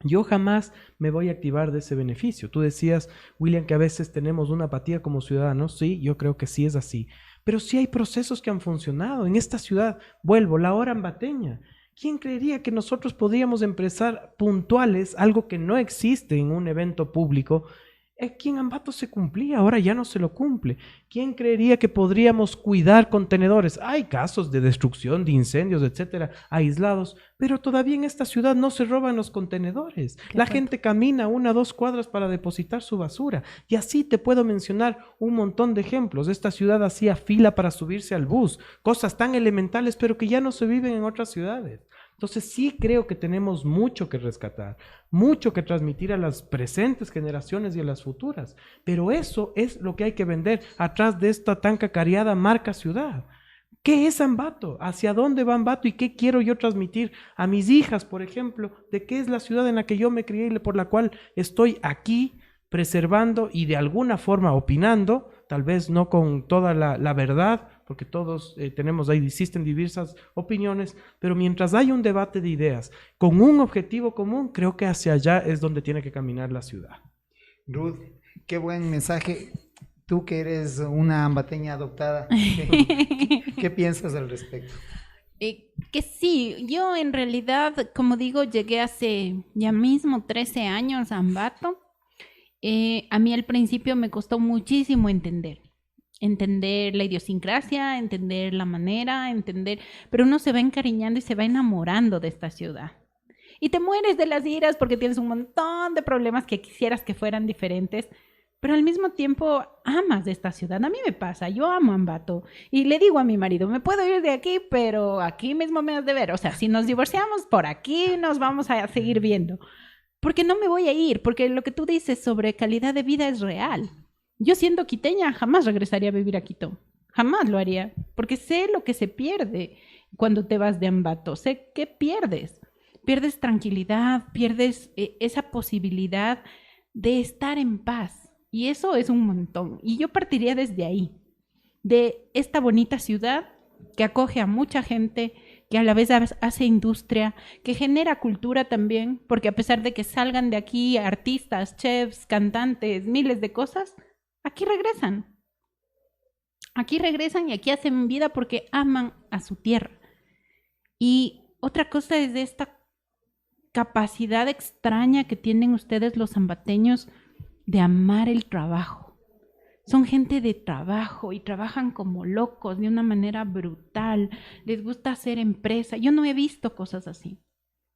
yo jamás me voy a activar de ese beneficio. Tú decías, William, que a veces tenemos una apatía como ciudadanos. Sí, yo creo que sí es así. Pero sí hay procesos que han funcionado. En esta ciudad, vuelvo, la hora ambateña. ¿Quién creería que nosotros podríamos empezar puntuales, algo que no existe en un evento público? Aquí en Ambato se cumplía, ahora ya no se lo cumple. ¿Quién creería que podríamos cuidar contenedores? Hay casos de destrucción, de incendios, etcétera, aislados, pero todavía en esta ciudad no se roban los contenedores. La gente camina 1 o 2 cuadras para depositar su basura. Y así te puedo mencionar un montón de ejemplos. Esta ciudad hacía fila para subirse al bus, cosas tan elementales, pero que ya no se viven en otras ciudades. Entonces sí creo que tenemos mucho que rescatar, mucho que transmitir a las presentes generaciones y a las futuras, pero eso es lo que hay que vender atrás de esta tan cacareada marca ciudad. ¿Qué es Ambato? ¿Hacia dónde va Ambato? ¿Y qué quiero yo transmitir a mis hijas, por ejemplo, de qué es la ciudad en la que yo me crié y por la cual estoy aquí preservando y de alguna forma opinando, tal vez no con toda la verdad, porque todos tenemos ahí, existen diversas opiniones, pero mientras haya un debate de ideas con un objetivo común, creo que hacia allá es donde tiene que caminar la ciudad. Ruth, qué buen mensaje. Tú que eres una ambateña adoptada, ¿qué piensas al respecto? Que sí, yo en realidad, como digo, llegué hace ya mismo 13 años a Ambato. A mí al principio me costó muchísimo entender la idiosincrasia, entender la manera, pero uno se va encariñando y se va enamorando de esta ciudad. Y te mueres de las iras porque tienes un montón de problemas que quisieras que fueran diferentes, pero al mismo tiempo amas de esta ciudad. A mí me pasa, yo amo Ambato y le digo a mi marido, me puedo ir de aquí, pero aquí mismo me has de ver. O sea, si nos divorciamos, por aquí nos vamos a seguir viendo. Porque no me voy a ir, porque lo que tú dices sobre calidad de vida es real. Yo siendo quiteña jamás regresaría a vivir a Quito, jamás lo haría, porque sé lo que se pierde cuando te vas de Ambato, sé qué pierdes. Pierdes tranquilidad, pierdes esa posibilidad de estar en paz. Y eso es un montón. Y yo partiría desde ahí, de esta bonita ciudad que acoge a mucha gente, que a la vez hace industria, que genera cultura también, porque a pesar de que salgan de aquí artistas, chefs, cantantes, miles de cosas, aquí regresan. Aquí regresan y aquí hacen vida porque aman a su tierra. Y otra cosa es de esta capacidad extraña que tienen ustedes los ambateños de amar el trabajo. Son gente de trabajo y trabajan como locos de una manera brutal. Les gusta hacer empresa. Yo no he visto cosas así.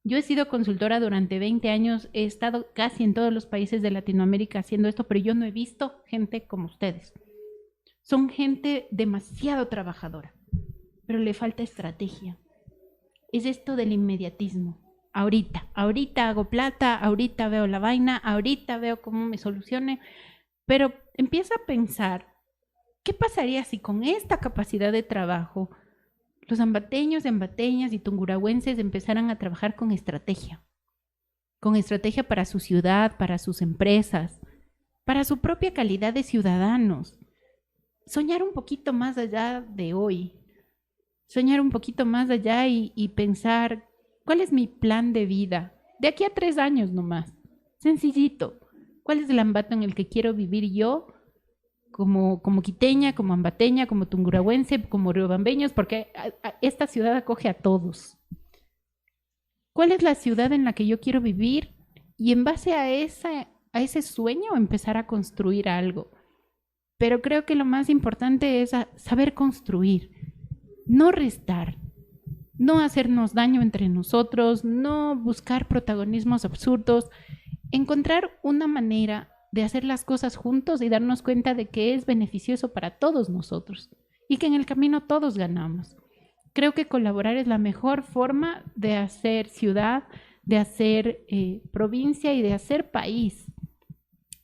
Yo he sido consultora durante 20 años, he estado casi en todos los países de Latinoamérica haciendo esto, pero yo no he visto gente como ustedes. Son gente demasiado trabajadora, pero le falta estrategia. Es esto del inmediatismo. Ahorita hago plata, ahorita veo la vaina, ahorita veo cómo me solucione, pero empieza a pensar, ¿qué pasaría si con esta capacidad de trabajo los ambateños, ambateñas y tungurahüenses empezaran a trabajar con estrategia para su ciudad, para sus empresas, para su propia calidad de ciudadanos? Soñar un poquito más allá de hoy, soñar un poquito más allá y pensar, ¿cuál es mi plan de vida? De aquí a 3 años nomás, sencillito. ¿Cuál es el Ambato en el que quiero vivir yo? Como quiteña, como ambateña, como tungurahüense, como riobambeños, porque esta ciudad acoge a todos. ¿Cuál es la ciudad en la que yo quiero vivir? Y en base a ese sueño empezar a construir algo. Pero creo que lo más importante es saber construir, no restar, no hacernos daño entre nosotros, no buscar protagonismos absurdos, encontrar una manera de hacer las cosas juntos y darnos cuenta de que es beneficioso para todos nosotros y que en el camino todos ganamos. Creo que colaborar es la mejor forma de hacer ciudad, de hacer provincia y de hacer país.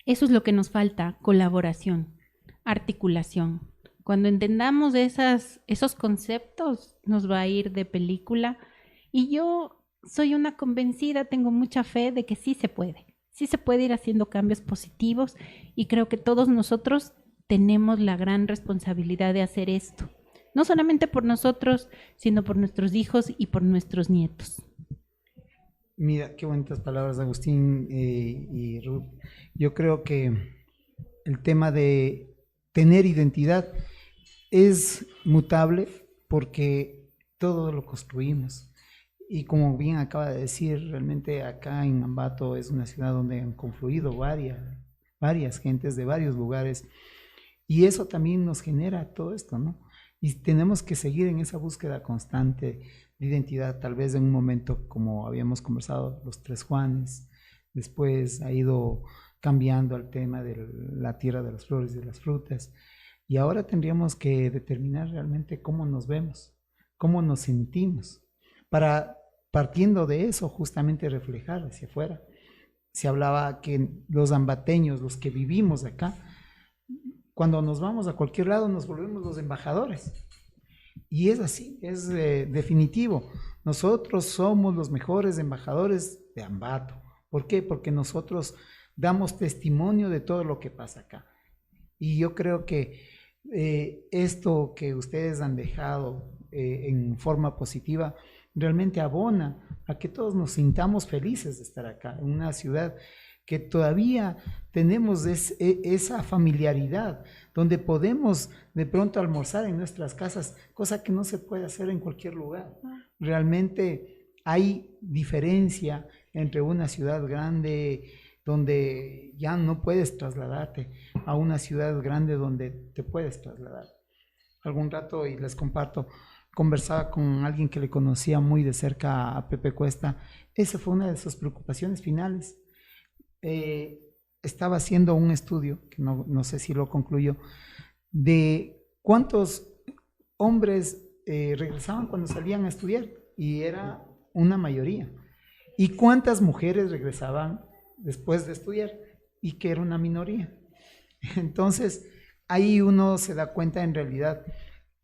Eso es lo que nos falta, colaboración, articulación. Cuando entendamos esos conceptos, nos va a ir de película. Y yo soy una convencida, tengo mucha fe de que sí se puede. Sí se puede ir haciendo cambios positivos y creo que todos nosotros tenemos la gran responsabilidad de hacer esto. No solamente por nosotros, sino por nuestros hijos y por nuestros nietos. Mira, qué bonitas palabras, Agustín y Ruth. Yo creo que el tema de tener identidad es mutable porque todo lo construimos. Y como bien acaba de decir, realmente acá en Ambato es una ciudad donde han confluido varias gentes de varios lugares y eso también nos genera todo esto, ¿no? Y tenemos que seguir en esa búsqueda constante de identidad, tal vez en un momento como habíamos conversado, los 3 Juanes, después ha ido cambiando el tema de la tierra de las flores y de las frutas y ahora tendríamos que determinar realmente cómo nos vemos, cómo nos sentimos, para partiendo de eso justamente reflejar hacia afuera. Se hablaba que los ambateños, los que vivimos acá, cuando nos vamos a cualquier lado nos volvemos los embajadores. Y es así, es definitivo. Nosotros somos los mejores embajadores de Ambato. ¿Por qué? Porque nosotros damos testimonio de todo lo que pasa acá. Y yo creo que esto que ustedes han dejado en forma positiva realmente abona a que todos nos sintamos felices de estar acá, en una ciudad que todavía tenemos esa familiaridad, donde podemos de pronto almorzar en nuestras casas, cosa que no se puede hacer en cualquier lugar. Realmente hay diferencia entre una ciudad grande donde ya no puedes trasladarte a una ciudad grande donde te puedes trasladar. Algún rato, y les comparto, conversaba con alguien que le conocía muy de cerca a Pepe Cuesta. Esa fue una de sus preocupaciones finales. Estaba haciendo un estudio, que no sé si lo concluyó, de cuántos hombres regresaban cuando salían a estudiar, y era una mayoría. Y cuántas mujeres regresaban después de estudiar, y que era una minoría. Entonces, ahí uno se da cuenta en realidad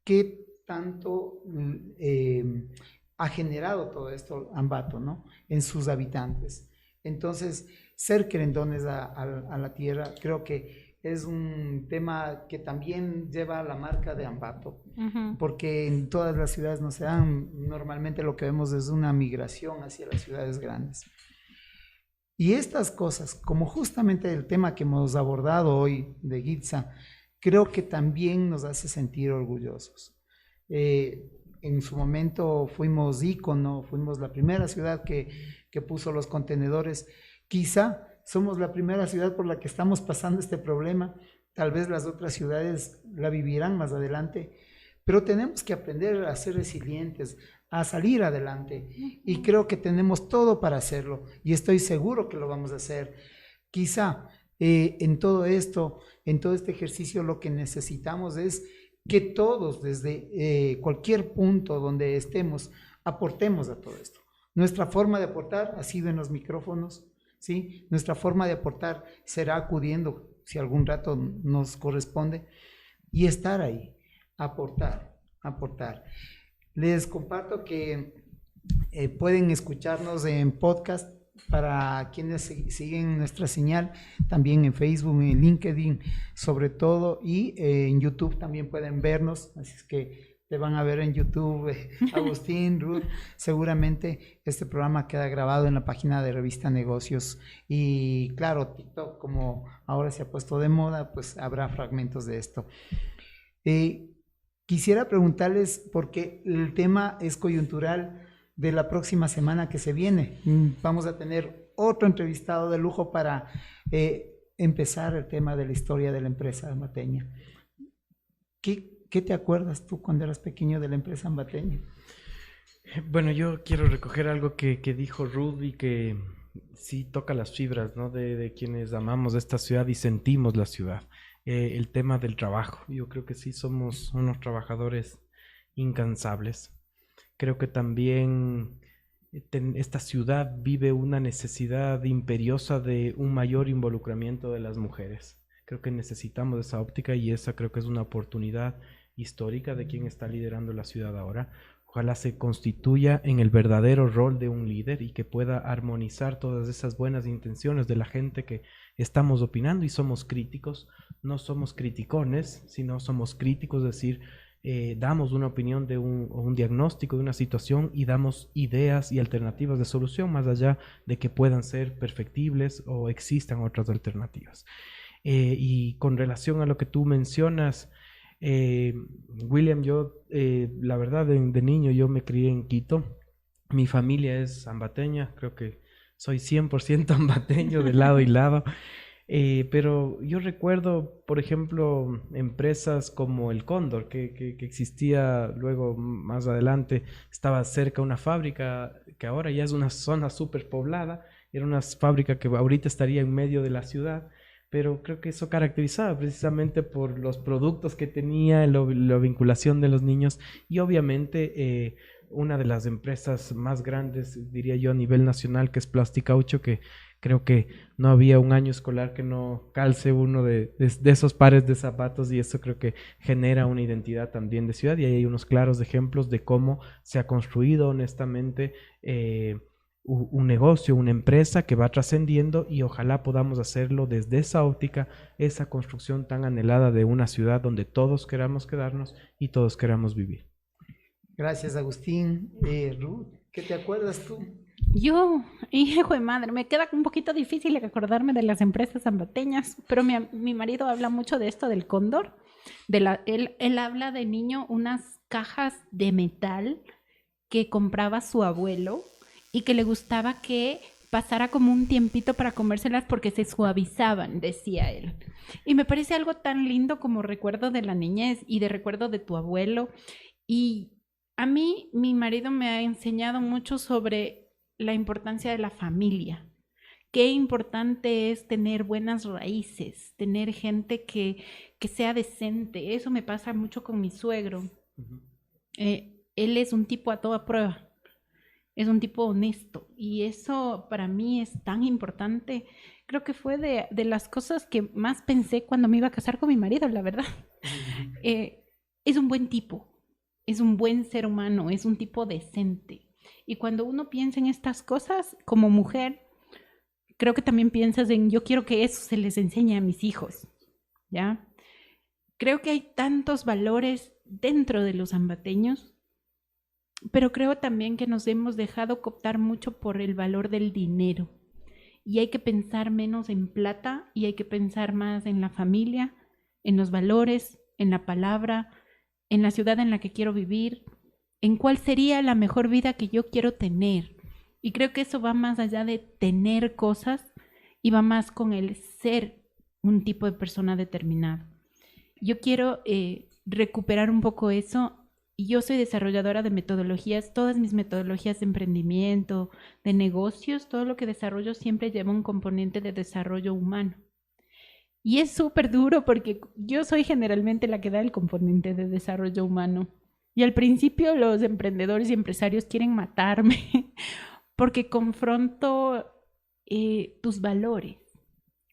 qué tanto ha generado todo esto Ambato, ¿no? En sus habitantes. Entonces, ser querendones a la tierra, creo que es un tema que también lleva la marca de Ambato, porque en todas las ciudades no se dan. Normalmente lo que vemos es una migración hacia las ciudades grandes. Y estas cosas, como justamente el tema que hemos abordado hoy de Gitza, creo que también nos hace sentir orgullosos. En su momento fuimos ícono, fuimos la primera ciudad que puso los contenedores. Quizá somos la primera ciudad por la que estamos pasando este problema. Tal vez las otras ciudades la vivirán más adelante, pero tenemos que aprender a ser resilientes, a salir adelante, y creo que tenemos todo para hacerlo, y estoy seguro que lo vamos a hacer. Quizá en todo esto, en todo este ejercicio, lo que necesitamos es que todos, desde cualquier punto donde estemos, aportemos a todo esto. Nuestra forma de aportar ha sido en los micrófonos, ¿sí? Nuestra forma de aportar será acudiendo, si algún rato nos corresponde, y estar ahí, aportar. Les comparto que pueden escucharnos en podcast para quienes siguen nuestra señal, también en Facebook, en LinkedIn sobre todo, y en YouTube también pueden vernos, así es que te van a ver en YouTube, Agustín, Ruth. Seguramente este programa queda grabado en la página de Revista Negocios, y claro, TikTok, como ahora se ha puesto de moda, pues habrá fragmentos de esto. Quisiera preguntarles, porque el tema es coyuntural, de la próxima semana que se viene. Vamos a tener otro entrevistado de lujo para empezar el tema de la historia de la empresa ambateña. ¿Qué te acuerdas tú cuando eras pequeño de la empresa ambateña? Bueno, yo quiero recoger algo que dijo Ruth y que sí toca las fibras, ¿no? De quienes amamos esta ciudad y sentimos la ciudad. El tema del trabajo. Yo creo que sí somos unos trabajadores incansables. Creo que también esta ciudad vive una necesidad imperiosa de un mayor involucramiento de las mujeres. Creo que necesitamos esa óptica, y esa creo que es una oportunidad histórica de quien está liderando la ciudad ahora. Ojalá se constituya en el verdadero rol de un líder y que pueda armonizar todas esas buenas intenciones de la gente que estamos opinando y somos críticos. No somos criticones, sino somos críticos, es decir, damos una opinión de un diagnóstico de una situación y damos ideas y alternativas de solución, más allá de que puedan ser perfectibles o existan otras alternativas. Y con relación a lo que tú mencionas, William, yo la verdad de niño yo me crié en Quito. Mi familia es ambateña, creo que soy 100% ambateño de lado y lado. Pero yo recuerdo, por ejemplo, empresas como el Cóndor, que existía luego más adelante, estaba cerca una fábrica que ahora ya es una zona súper poblada, era una fábrica que ahorita estaría en medio de la ciudad, pero creo que eso caracterizaba precisamente por los productos que tenía, la vinculación de los niños, y obviamente una de las empresas más grandes, diría yo, a nivel nacional, que es Plasticaucho, que creo que no había un año escolar que no calce uno de esos pares de zapatos, y eso creo que genera una identidad también de ciudad, y ahí hay unos claros ejemplos de cómo se ha construido honestamente un negocio, una empresa que va trascendiendo, y ojalá podamos hacerlo desde esa óptica, esa construcción tan anhelada de una ciudad donde todos queramos quedarnos y todos queramos vivir. Gracias, Agustín. Ruth, ¿qué te acuerdas tú? Yo, hijo de madre, me queda un poquito difícil acordarme de las empresas ambateñas, pero mi marido habla mucho de esto del Cóndor. Él habla de niño unas cajas de metal que compraba su abuelo y que le gustaba que pasara como un tiempito para comérselas porque se suavizaban, decía él. Y me parece algo tan lindo como recuerdo de la niñez y de recuerdo de tu abuelo. Y a mí, mi marido me ha enseñado mucho sobre la importancia de la familia. Qué importante es tener buenas raíces, tener gente que sea decente. Eso me pasa mucho con mi suegro. Él es un tipo a toda prueba. Es un tipo honesto y eso para mí es tan importante. Creo que fue de las cosas que más pensé cuando me iba a casar con mi marido, la verdad. Es un buen tipo, es un buen ser humano, es un tipo decente. Y cuando uno piensa en estas cosas como mujer, creo que también piensas en yo quiero que eso se les enseñe a mis hijos, ¿ya? Creo que hay tantos valores dentro de los ambateños, pero creo también que nos hemos dejado cooptar mucho por el valor del dinero. Y hay que pensar menos en plata y hay que pensar más en la familia, en los valores, en la palabra, en la ciudad en la que quiero vivir, en cuál sería la mejor vida que yo quiero tener. Y creo que eso va más allá de tener cosas y va más con el ser un tipo de persona determinada. Yo quiero recuperar un poco eso. Y yo soy desarrolladora de metodologías, todas mis metodologías de emprendimiento, de negocios, todo lo que desarrollo siempre lleva un componente de desarrollo humano. Y es súper duro porque yo soy generalmente la que da el componente de desarrollo humano. Y al principio los emprendedores y empresarios quieren matarme porque confronto tus valores,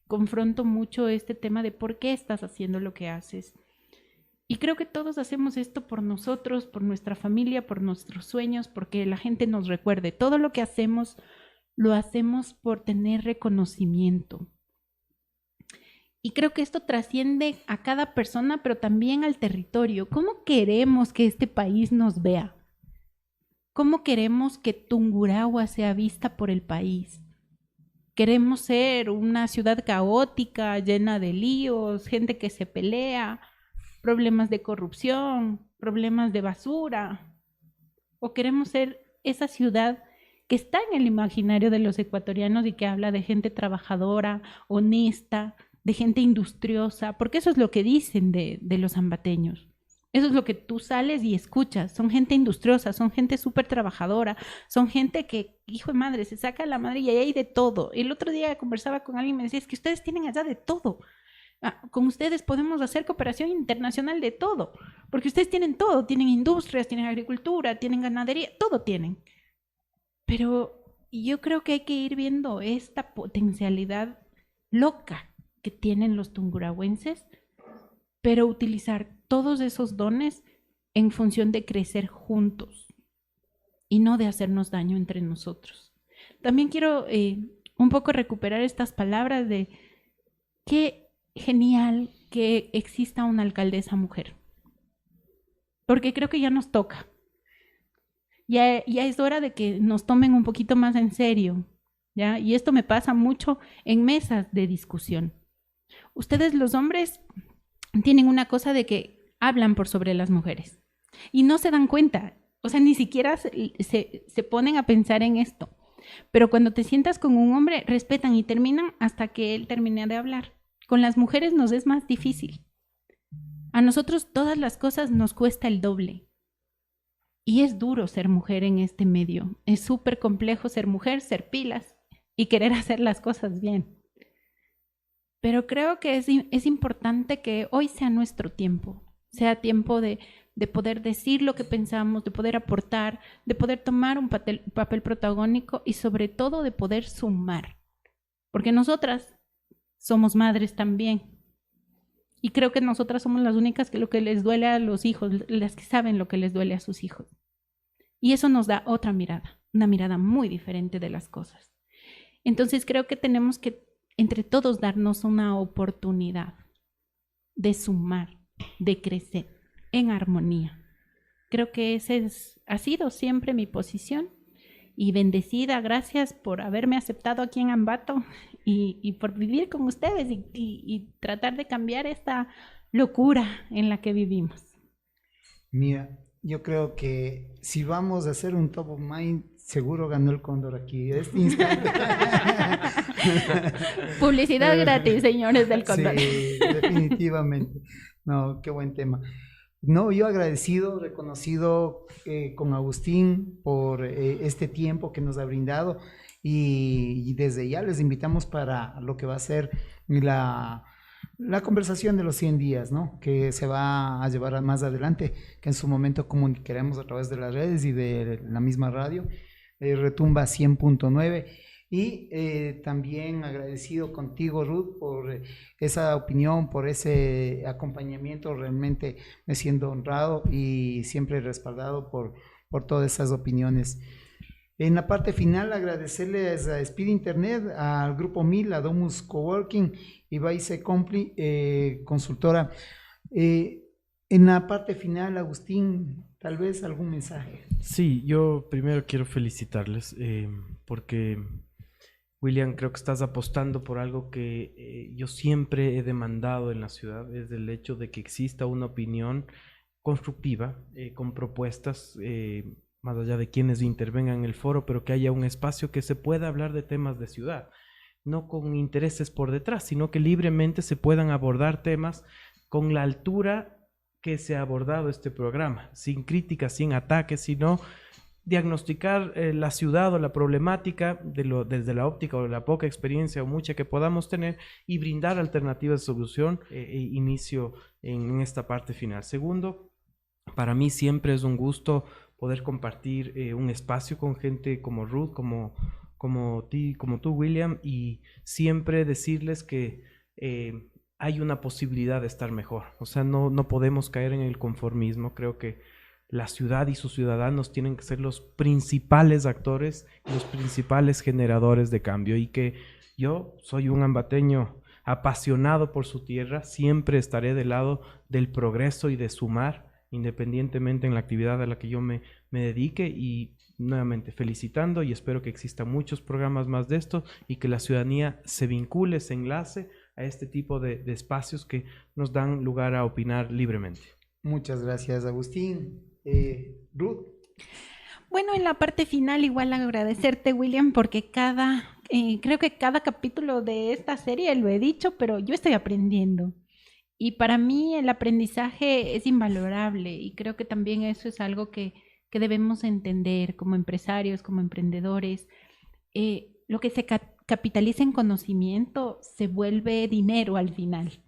confronto mucho este tema de por qué estás haciendo lo que haces. Y creo que todos hacemos esto por nosotros, por nuestra familia, por nuestros sueños, porque la gente nos recuerde. Todo lo que hacemos, lo hacemos por tener reconocimiento. Y creo que esto trasciende a cada persona, pero también al territorio. ¿Cómo queremos que este país nos vea? ¿Cómo queremos que Tungurahua sea vista por el país? ¿Queremos ser una ciudad caótica, llena de líos, gente que se pelea, problemas de corrupción, problemas de basura? ¿O queremos ser esa ciudad que está en el imaginario de los ecuatorianos y que habla de gente trabajadora, honesta, de gente industriosa? Porque eso es lo que dicen de los ambateños. Eso es lo que tú sales y escuchas. Son gente industriosa, son gente súper trabajadora, son gente que, hijo de madre, se saca la madre y ahí hay de todo. El otro día conversaba con alguien y me decía, es que ustedes tienen allá de todo. Con ustedes podemos hacer cooperación internacional de todo, porque ustedes tienen todo, tienen industrias, tienen agricultura, tienen ganadería, todo tienen. Pero yo creo que hay que ir viendo esta potencialidad loca que tienen los tungurahuenses, pero utilizar todos esos dones en función de crecer juntos y no de hacernos daño entre nosotros. También quiero un poco recuperar estas palabras de que genial que exista una alcaldesa mujer, porque creo que ya nos toca. Ya es hora de que nos tomen un poquito más en serio, ¿ya? Y esto me pasa mucho en mesas de discusión. Ustedes los hombres tienen una cosa de que hablan por sobre las mujeres y no se dan cuenta, o sea, ni siquiera se ponen a pensar en esto. Pero cuando te sientas con un hombre, respetan y terminan hasta que él termine de hablar. Con las mujeres nos es más difícil. A nosotros todas las cosas nos cuesta el doble. Y es duro ser mujer en este medio. Es súper complejo ser mujer, ser pilas y querer hacer las cosas bien. Pero creo que es importante que hoy sea nuestro tiempo. Sea tiempo de poder decir lo que pensamos, de poder aportar, de poder tomar un papel protagónico y sobre todo de poder sumar. Porque nosotras somos madres también. Y creo que nosotras somos las únicas que lo que les duele a los hijos, las que saben lo que les duele a sus hijos. Y eso nos da otra mirada, una mirada muy diferente de las cosas. Entonces creo que tenemos que entre todos darnos una oportunidad de sumar, de crecer en armonía. Creo que ha sido siempre mi posición. Y bendecida, gracias por haberme aceptado aquí en Ambato y por vivir con ustedes y tratar de cambiar esta locura en la que vivimos. Mira, yo creo que si vamos a hacer un top of mind, seguro ganó el Cóndor aquí, este instante. Publicidad gratis, señores del Cóndor. Sí, definitivamente. No, qué buen tema. No, yo agradecido, reconocido con Agustín por este tiempo que nos ha brindado y desde ya les invitamos para lo que va a ser la conversación de los 100 días, ¿no? Que se va a llevar más adelante, que en su momento comunicaremos a través de las redes y de la misma radio, Retumba 100.9. Y también agradecido contigo, Ruth, por esa opinión, por ese acompañamiento. Realmente me siento honrado y siempre respaldado por todas esas opiniones. En la parte final, agradecerles a Speed Internet, al Grupo 1000, a Domus Coworking y Vice Compli, consultora. En la parte final, Agustín, tal vez algún mensaje. Sí, yo primero quiero felicitarles porque, William, creo que estás apostando por algo que yo siempre he demandado en la ciudad, es el hecho de que exista una opinión constructiva, con propuestas, más allá de quienes intervengan en el foro, pero que haya un espacio que se pueda hablar de temas de ciudad, no con intereses por detrás, sino que libremente se puedan abordar temas con la altura que se ha abordado este programa, sin críticas, sin ataques, sino diagnosticar la ciudad o la problemática desde la óptica o la poca experiencia o mucha que podamos tener y brindar alternativas de solución e inicio en esta parte final. Segundo, para mí siempre es un gusto poder compartir un espacio con gente como Ruth, como tú, William, y siempre decirles que hay una posibilidad de estar mejor. O sea, no podemos caer en el conformismo. Creo que la ciudad y sus ciudadanos tienen que ser los principales actores, los principales generadores de cambio, y que yo soy un ambateño apasionado por su tierra, siempre estaré del lado del progreso y de sumar, independientemente en la actividad a la que yo me dedique, y nuevamente felicitando, y espero que existan muchos programas más de esto y que la ciudadanía se vincule, se enlace a este tipo de espacios que nos dan lugar a opinar libremente. Muchas gracias, Agustín. Ruth. Bueno, en la parte final igual agradecerte, William, porque creo que cada capítulo de esta serie, lo he dicho, pero yo estoy aprendiendo. Y para mí el aprendizaje es invalorable, y creo que también eso es algo que debemos entender como empresarios, como emprendedores. Lo que se capitaliza en conocimiento se vuelve dinero al final.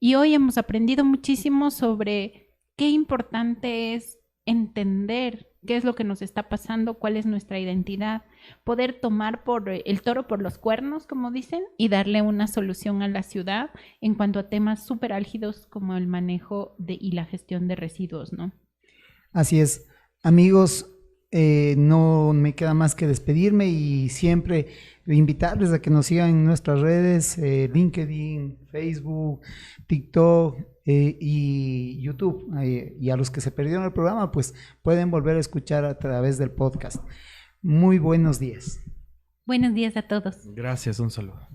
Y hoy hemos aprendido muchísimo sobre qué importante es entender qué es lo que nos está pasando, cuál es nuestra identidad, poder tomar el toro por los cuernos, como dicen, y darle una solución a la ciudad en cuanto a temas súper álgidos como el manejo y la gestión de residuos, ¿no? Así es. Amigos, no me queda más que despedirme y siempre invitarles a que nos sigan en nuestras redes, LinkedIn, Facebook, TikTok y YouTube. Y a los que se perdieron el programa, pues pueden volver a escuchar a través del podcast. Muy buenos días. Buenos días a todos. Gracias, un saludo.